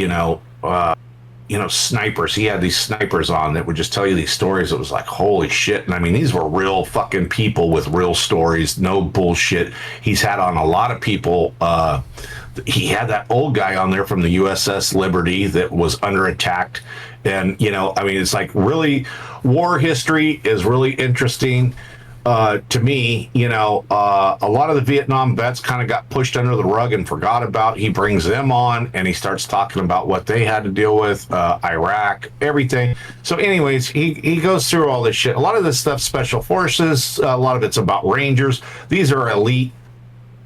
snipers. He had these snipers on that would just tell you these stories. It was like, holy shit. And I mean, these were real fucking people with real stories, no bullshit. He's had on a lot of people. He had that old guy on there from the USS Liberty that was under attack. And, it's like really, war history is really interesting. To me, a lot of the Vietnam vets kind of got pushed under the rug and forgot about. He brings them on, and he starts talking about what they had to deal with, Iraq, everything. So anyways, he goes through all this shit. A lot of this stuff, special forces, a lot of it's about Rangers. These are elite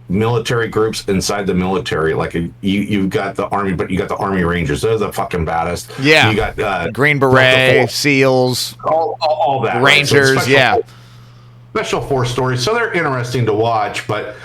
military groups inside the military. Like you've got the Army, but you got the Army Rangers. They're the fucking baddest. Yeah. You got Green Beret, SEALs, all that. Rangers, right? So special force stories, so they're interesting to watch. But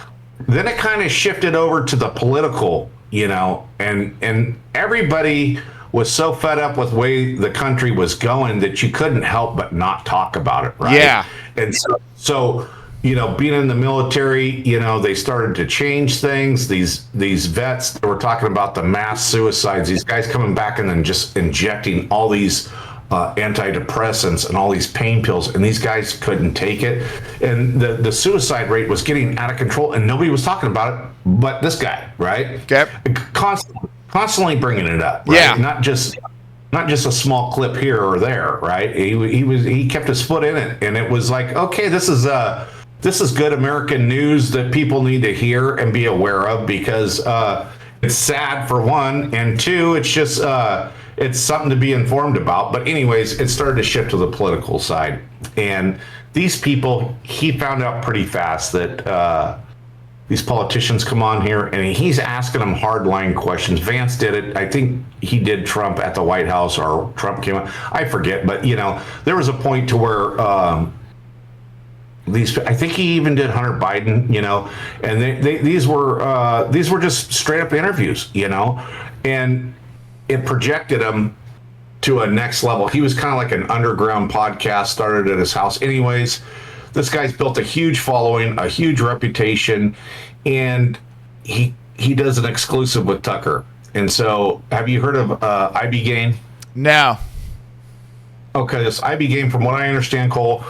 then it kind of shifted over to the political, and everybody was so fed up with the way the country was going that you couldn't help but not talk about it, right? Yeah. And so being in the military, they started to change things. These vets that were talking about the mass suicides, these guys coming back and then just injecting all these antidepressants and all these pain pills, and these guys couldn't take it, and the suicide rate was getting out of control, and nobody was talking about it but this guy, right? Okay. Constantly bringing it up, right? Yeah. Not just a small clip here or there, right? He kept his foot in it, and it was like, okay, this is good American news that people need to hear and be aware of, because it's sad for one, and two, it's just it's something to be informed about. But anyways, it started to shift to the political side. And these people, he found out pretty fast that these politicians come on here and he's asking them hardline questions. Vance did it. I think he did Trump at the White House, or Trump came out. I forget. But, there was a point to where I think he even did Hunter Biden, and these were just straight up interviews, and it projected him to a next level. He was kind of like an underground podcast, started at his house. Anyways, this guy's built a huge following, a huge reputation, and he does an exclusive with Tucker. And so, have you heard of IB Gain? No. Okay, this IB game, from what I understand, Cole,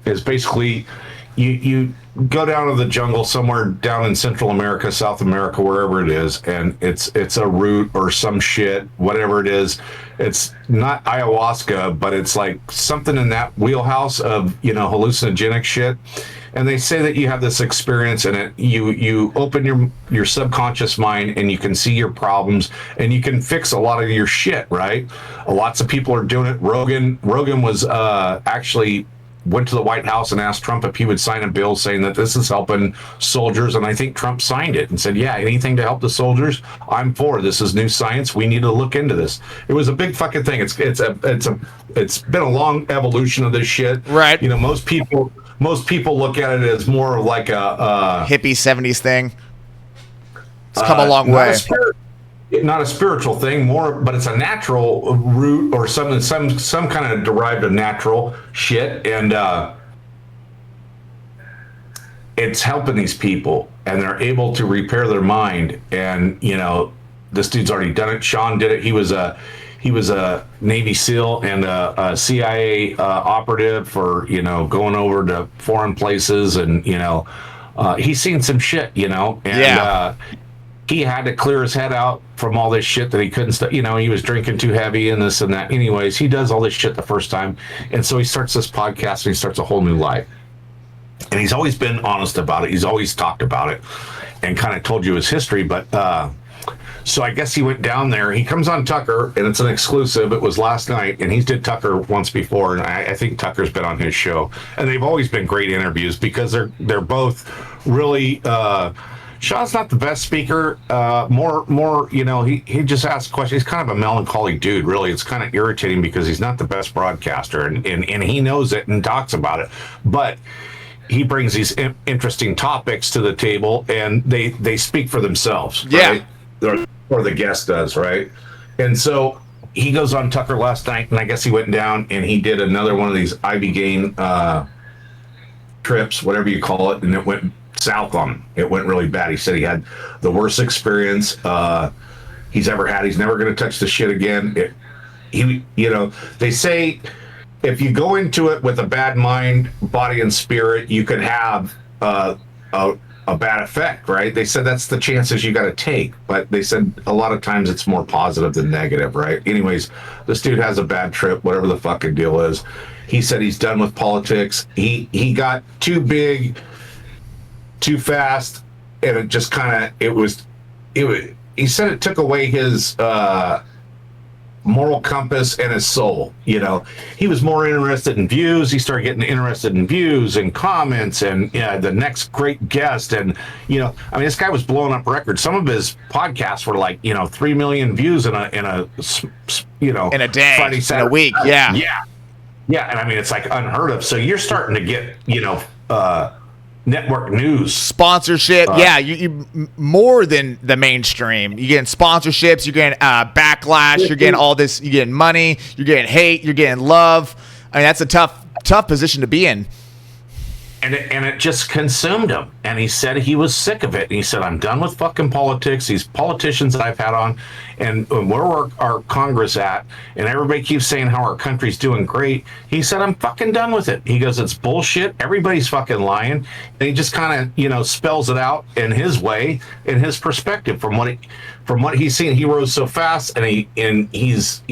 is basically you go down to the jungle somewhere down in Central America, South America, wherever it is, and it's a root or some shit, whatever it is. It's not ayahuasca, but it's like something in that wheelhouse of, hallucinogenic shit. And they say that you have this experience, and you open your subconscious mind, and you can see your problems, and you can fix a lot of your shit, right? Lots of people are doing it. Rogan was actually went to the White House and asked Trump if he would sign a bill saying that this is helping soldiers, and I think Trump signed it and said, yeah, anything to help the soldiers, I'm for. This is new science. We need to look into this. It was a big fucking thing. It's been a long evolution of this shit. Right. Most people look at it as more of like a hippie 70s thing. It's come a long way. Not a spiritual thing, but it's a natural root or something, some kind of derived of natural shit, and it's helping these people, and they're able to repair their mind. And this dude's already done it. Sean did it. He was a Navy SEAL and a CIA operative for going over to foreign places, and he's seen some shit, and he had to clear his head out from all this shit that he couldn't he was drinking too heavy and this and that. Anyways, he does all this shit the first time, and so he starts this podcast and he starts a whole new life. And he's always been honest about it. He's always talked about it and kind of told you his history. But so I guess he went down there. He comes on Tucker, and it's an exclusive. It was last night, and he did Tucker once before, and I think Tucker's been on his show. And they've always been great interviews because they're both really. Sean's not the best speaker. He just asks questions. He's kind of a melancholy dude, really. It's kind of irritating because he's not the best broadcaster, and he knows it and talks about it. But he brings these interesting topics to the table, and they speak for themselves. Right? Yeah. Or the guest does, right? And so he goes on Tucker last night, and I guess he went down and he did another one of these Ivy Gain trips, whatever you call it, and it went south on him. It went really bad. He said he had the worst experience he's ever had. He's never going to touch the shit again. They say if you go into it with a bad mind, body, and spirit, you could have a bad effect, right? They said that's the chances you got to take, but they said a lot of times it's more positive than negative, right? Anyways, this dude has a bad trip, whatever the fucking deal is. He said he's done with politics. He got too big, too fast, and it just kind of he said it took away his moral compass and his soul. He was more interested in views. He started getting interested in views and comments and the next great guest. And this guy was blowing up records. Some of his podcasts were like 3 million views in a in a day, Friday, Saturday, in a week. And it's like unheard of. So you're starting to get network news sponsorship. You more than the mainstream. You're getting sponsorships, you're getting backlash, you're getting all this, you're getting money, you're getting hate, you're getting love. I mean, that's a tough position to be in. And it just consumed him. And he said he was sick of it. And he said, I'm done with fucking politics. These politicians that I've had on, and where our Congress at, and everybody keeps saying how our country's doing great. He said, I'm fucking done with it. He goes, it's bullshit. Everybody's fucking lying. And he just kind of, spells it out in his way, in his perspective. From what he's seen, he rose so fast, and he's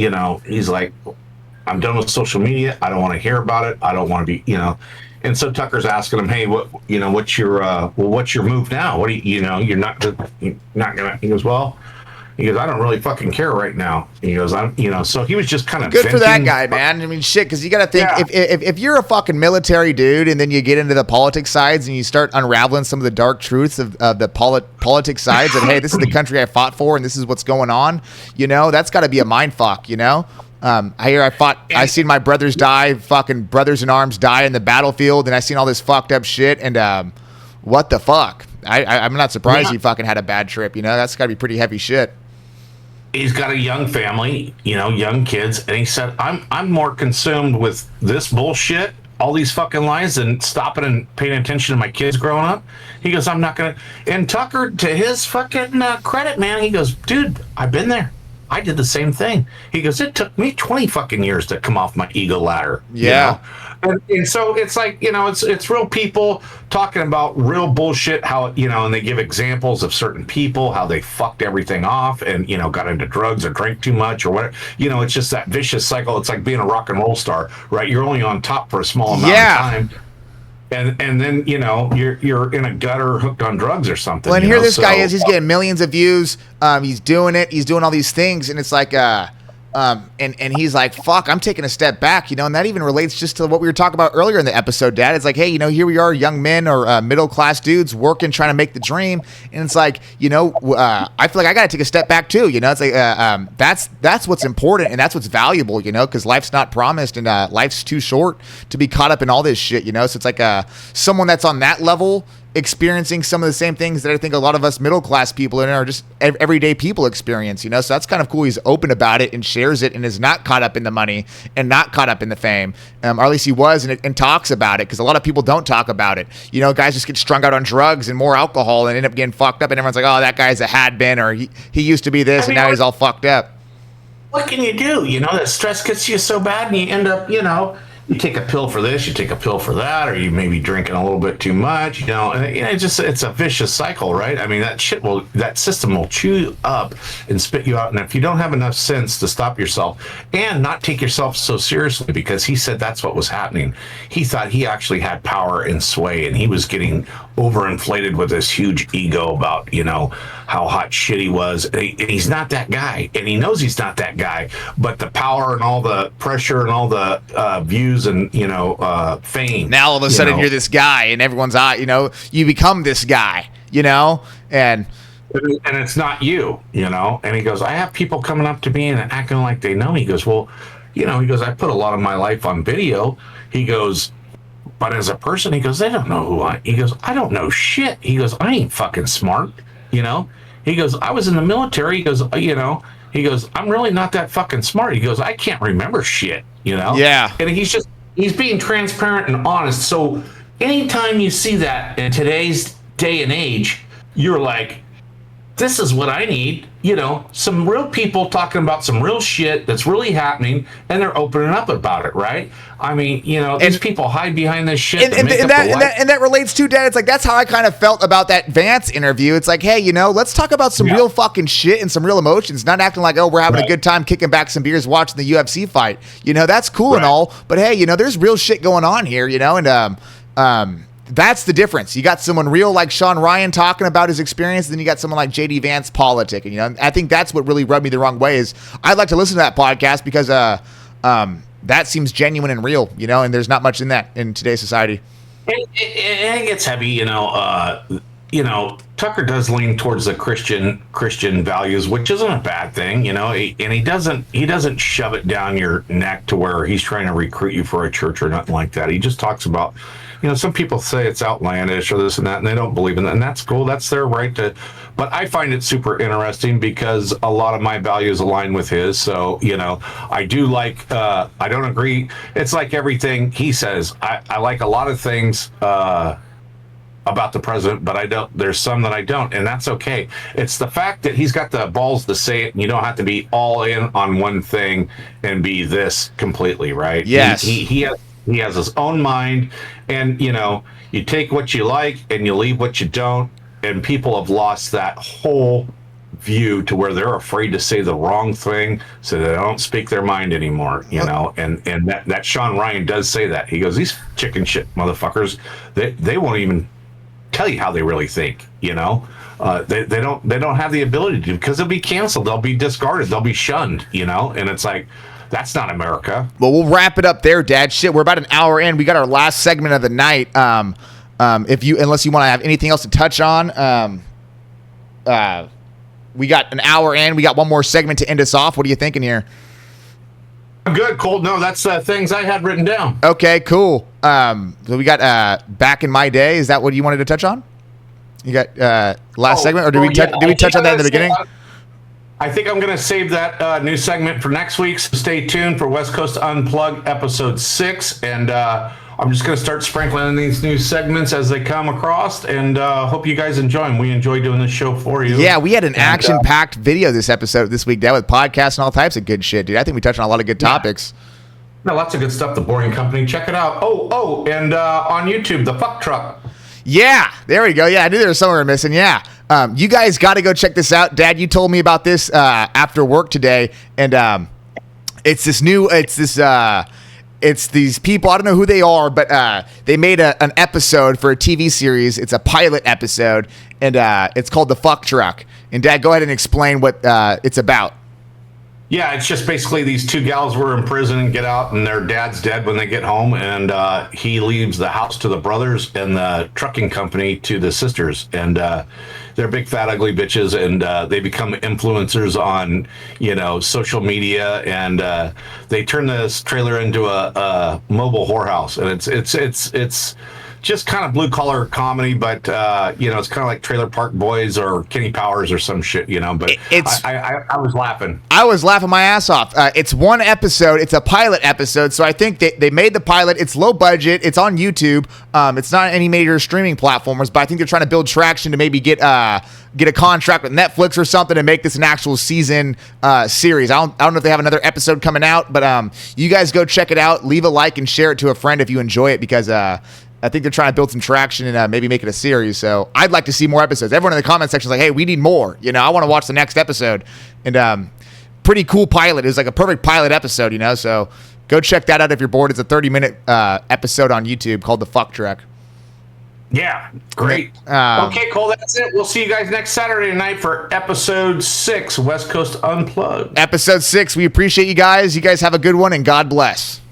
like, I'm done with social media. I don't want to hear about it. I don't want to be, And so Tucker's asking him, "Hey, what's your move now? What do you're not gonna?" He goes, I don't really fucking care right now. He goes, So he was just kind of good for that guy, man. I mean, shit, because you got to think if you're a fucking military dude and then you get into the politics sides and you start unraveling some of the dark truths of the politics sides of, hey, this is the country I fought for and this is what's going on. That's got to be a mind fuck. I seen my brothers die, fucking brothers in arms die in the battlefield, and I seen all this fucked up shit, and what the fuck? I'm not surprised he fucking had a bad trip, That's got to be pretty heavy shit. He's got a young family, young kids, and he said, I'm more consumed with this bullshit, all these fucking lies, than stopping and paying attention to my kids growing up. He goes, I'm not going to... And Tucker, to his fucking credit, man, he goes, dude, I've been there. I did the same thing. He goes, it took me 20 fucking years to come off my ego ladder. Yeah. And so it's like, it's real people talking about real bullshit, how, and they give examples of certain people, how they fucked everything off and, got into drugs or drank too much or whatever. It's just that vicious cycle. It's like being a rock and roll star, right? You're only on top for a small amount of time. And then, you're in a gutter hooked on drugs or something. Well, and here this guy is, he's getting millions of views. He's doing it. He's doing all these things. And it's like, and he's like, fuck, I'm taking a step back, and that even relates just to what we were talking about earlier in the episode, Dad. It's like, hey, here we are, young men or middle-class dudes working, trying to make the dream. And it's like, I feel like I got to take a step back too, It's like, that's what's important and that's what's valuable, because life's not promised and life's too short to be caught up in all this shit, So it's like someone that's on that level experiencing some of the same things that I think a lot of us middle class people and are just everyday people experience, So that's kind of cool. He's open about it and shares it and is not caught up in the money and not caught up in the fame. Or at least he was and talks about it, because a lot of people don't talk about it. Guys just get strung out on drugs and more alcohol and end up getting fucked up, and everyone's like, oh, that guy's a had been, or he used to be this and now he's all fucked up. What can you do? That stress gets you so bad and you end up, you take a pill for this, you take a pill for that, or you may be drinking a little bit too much, and it's a vicious cycle, right? I mean, that system will chew you up and spit you out. And if you don't have enough sense to stop yourself and not take yourself so seriously, because he said that's what was happening. He thought he actually had power and sway, and he was getting overinflated with this huge ego about, how hot shit he was. And he's not that guy, and he knows he's not that guy, but the power and all the pressure and all the views and fame. Now all of a sudden you're this guy, and everyone's you become this guy, and it's not you, And he goes, I have people coming up to me and acting like they know me. He goes, well, he goes, I put a lot of my life on video. He goes, but as a person, he goes, they don't know who he goes, I don't know shit. He goes, I ain't fucking smart, He goes, I was in the military. He goes, he goes, I'm really not that fucking smart. He goes, I can't remember shit, Yeah. And he's being transparent and honest. So anytime you see that in today's day and age, you're like, this is what I need. Some real people talking about some real shit that's really happening, and they're opening up about it, right? I mean, these people hide behind this shit. And that relates to, Dad. It's like, that's how I kind of felt about that Vance interview. It's like, hey, let's talk about some real fucking shit and some real emotions, not acting like, oh, we're having a good time kicking back some beers watching the UFC fight. That's cool and all, but hey, there's real shit going on here, and that's the difference. You got someone real like Sean Ryan talking about his experience, and then you got someone like JD Vance politicking. I think that's what really rubbed me the wrong way. Is I'd like to listen to that podcast because that seems genuine and real, and there's not much in that in today's society. It gets heavy, Tucker does lean towards the Christian values, which isn't a bad thing, and he doesn't shove it down your neck to where he's trying to recruit you for a church or nothing like that. He just talks about, some people say it's outlandish or this and that, and they don't believe in that, and that's cool. That's their right to. But I find it super interesting because a lot of my values align with his. So, I do like. I don't agree. It's like everything he says. I like a lot of things about the president, but I don't. There's some that I don't, and that's okay. It's the fact that he's got the balls to say it, and you don't have to be all in on one thing and be this completely, right? Yes. He has his own mind, and you take what you like and you leave what you don't, and people have lost that whole view to where they're afraid to say the wrong thing so they don't speak their mind anymore, and that Sean Ryan does say that. He goes, these chicken shit motherfuckers, they won't even tell you how they really think, they don't have the ability to, because they'll be canceled, they'll be discarded, they'll be shunned, and it's like, that's not America. Well, we'll wrap it up there, Dad. Shit, we're about an hour in. We got our last segment of the night. Unless you want to have anything else to touch on, we got an hour in. We got one more segment to end us off. What are you thinking here? I'm good, Colt. No, that's things I had written down. Okay, cool. So we got back in my day. Is that what you wanted to touch on? You got last segment, or did we touch on that in the beginning? I think I'm going to save that new segment for next week. So stay tuned for West Coast Unplugged episode 6. And I'm just going to start sprinkling in these new segments as they come across, and hope you guys enjoy them. We enjoy doing this show for you. Yeah, we had an action-packed video this week, Dad, with podcasts and all types of good shit, dude. I think we touched on a lot of good topics. No, lots of good stuff. The Boring Company. Check it out. And on YouTube, the Fuck Truck. Yeah, there we go. Yeah, I knew there was somewhere missing. Yeah. You guys got to go check this out. Dad, you told me about this after work today, and it's these people. I don't know who they are, but they made an episode for a TV series. It's a pilot episode, and it's called The Fuck Truck. And Dad, go ahead and explain what it's about. Yeah, it's just basically these two gals were in prison and get out, and their dad's dead when they get home, and he leaves the house to the brothers and the trucking company to the sisters, and they're big fat ugly bitches, and they become influencers on social media, and they turn this trailer into a mobile whorehouse, and it's just kind of blue collar comedy, but it's kind of like Trailer Park Boys or Kenny Powers or some shit, But I was laughing. I was laughing my ass off. It's one episode. It's a pilot episode, so I think they made the pilot. It's low budget. It's on YouTube. It's not any major streaming platforms, but I think they're trying to build traction to maybe get a contract with Netflix or something and make this an actual season series. I don't know if they have another episode coming out, but you guys go check it out. Leave a like and share it to a friend if you enjoy it, because I think they're trying to build some traction and maybe make it a series. So I'd like to see more episodes. Everyone in the comment section is like, hey, we need more. I want to watch the next episode. And pretty cool pilot. It was like a perfect pilot episode, So go check that out if you're bored. It's a 30-minute episode on YouTube called The Fuck Truck. Yeah, great. Okay, Cole, that's it. We'll see you guys next Saturday night for episode 6, West Coast Unplugged. Episode 6. We appreciate you guys. You guys have a good one, and God bless.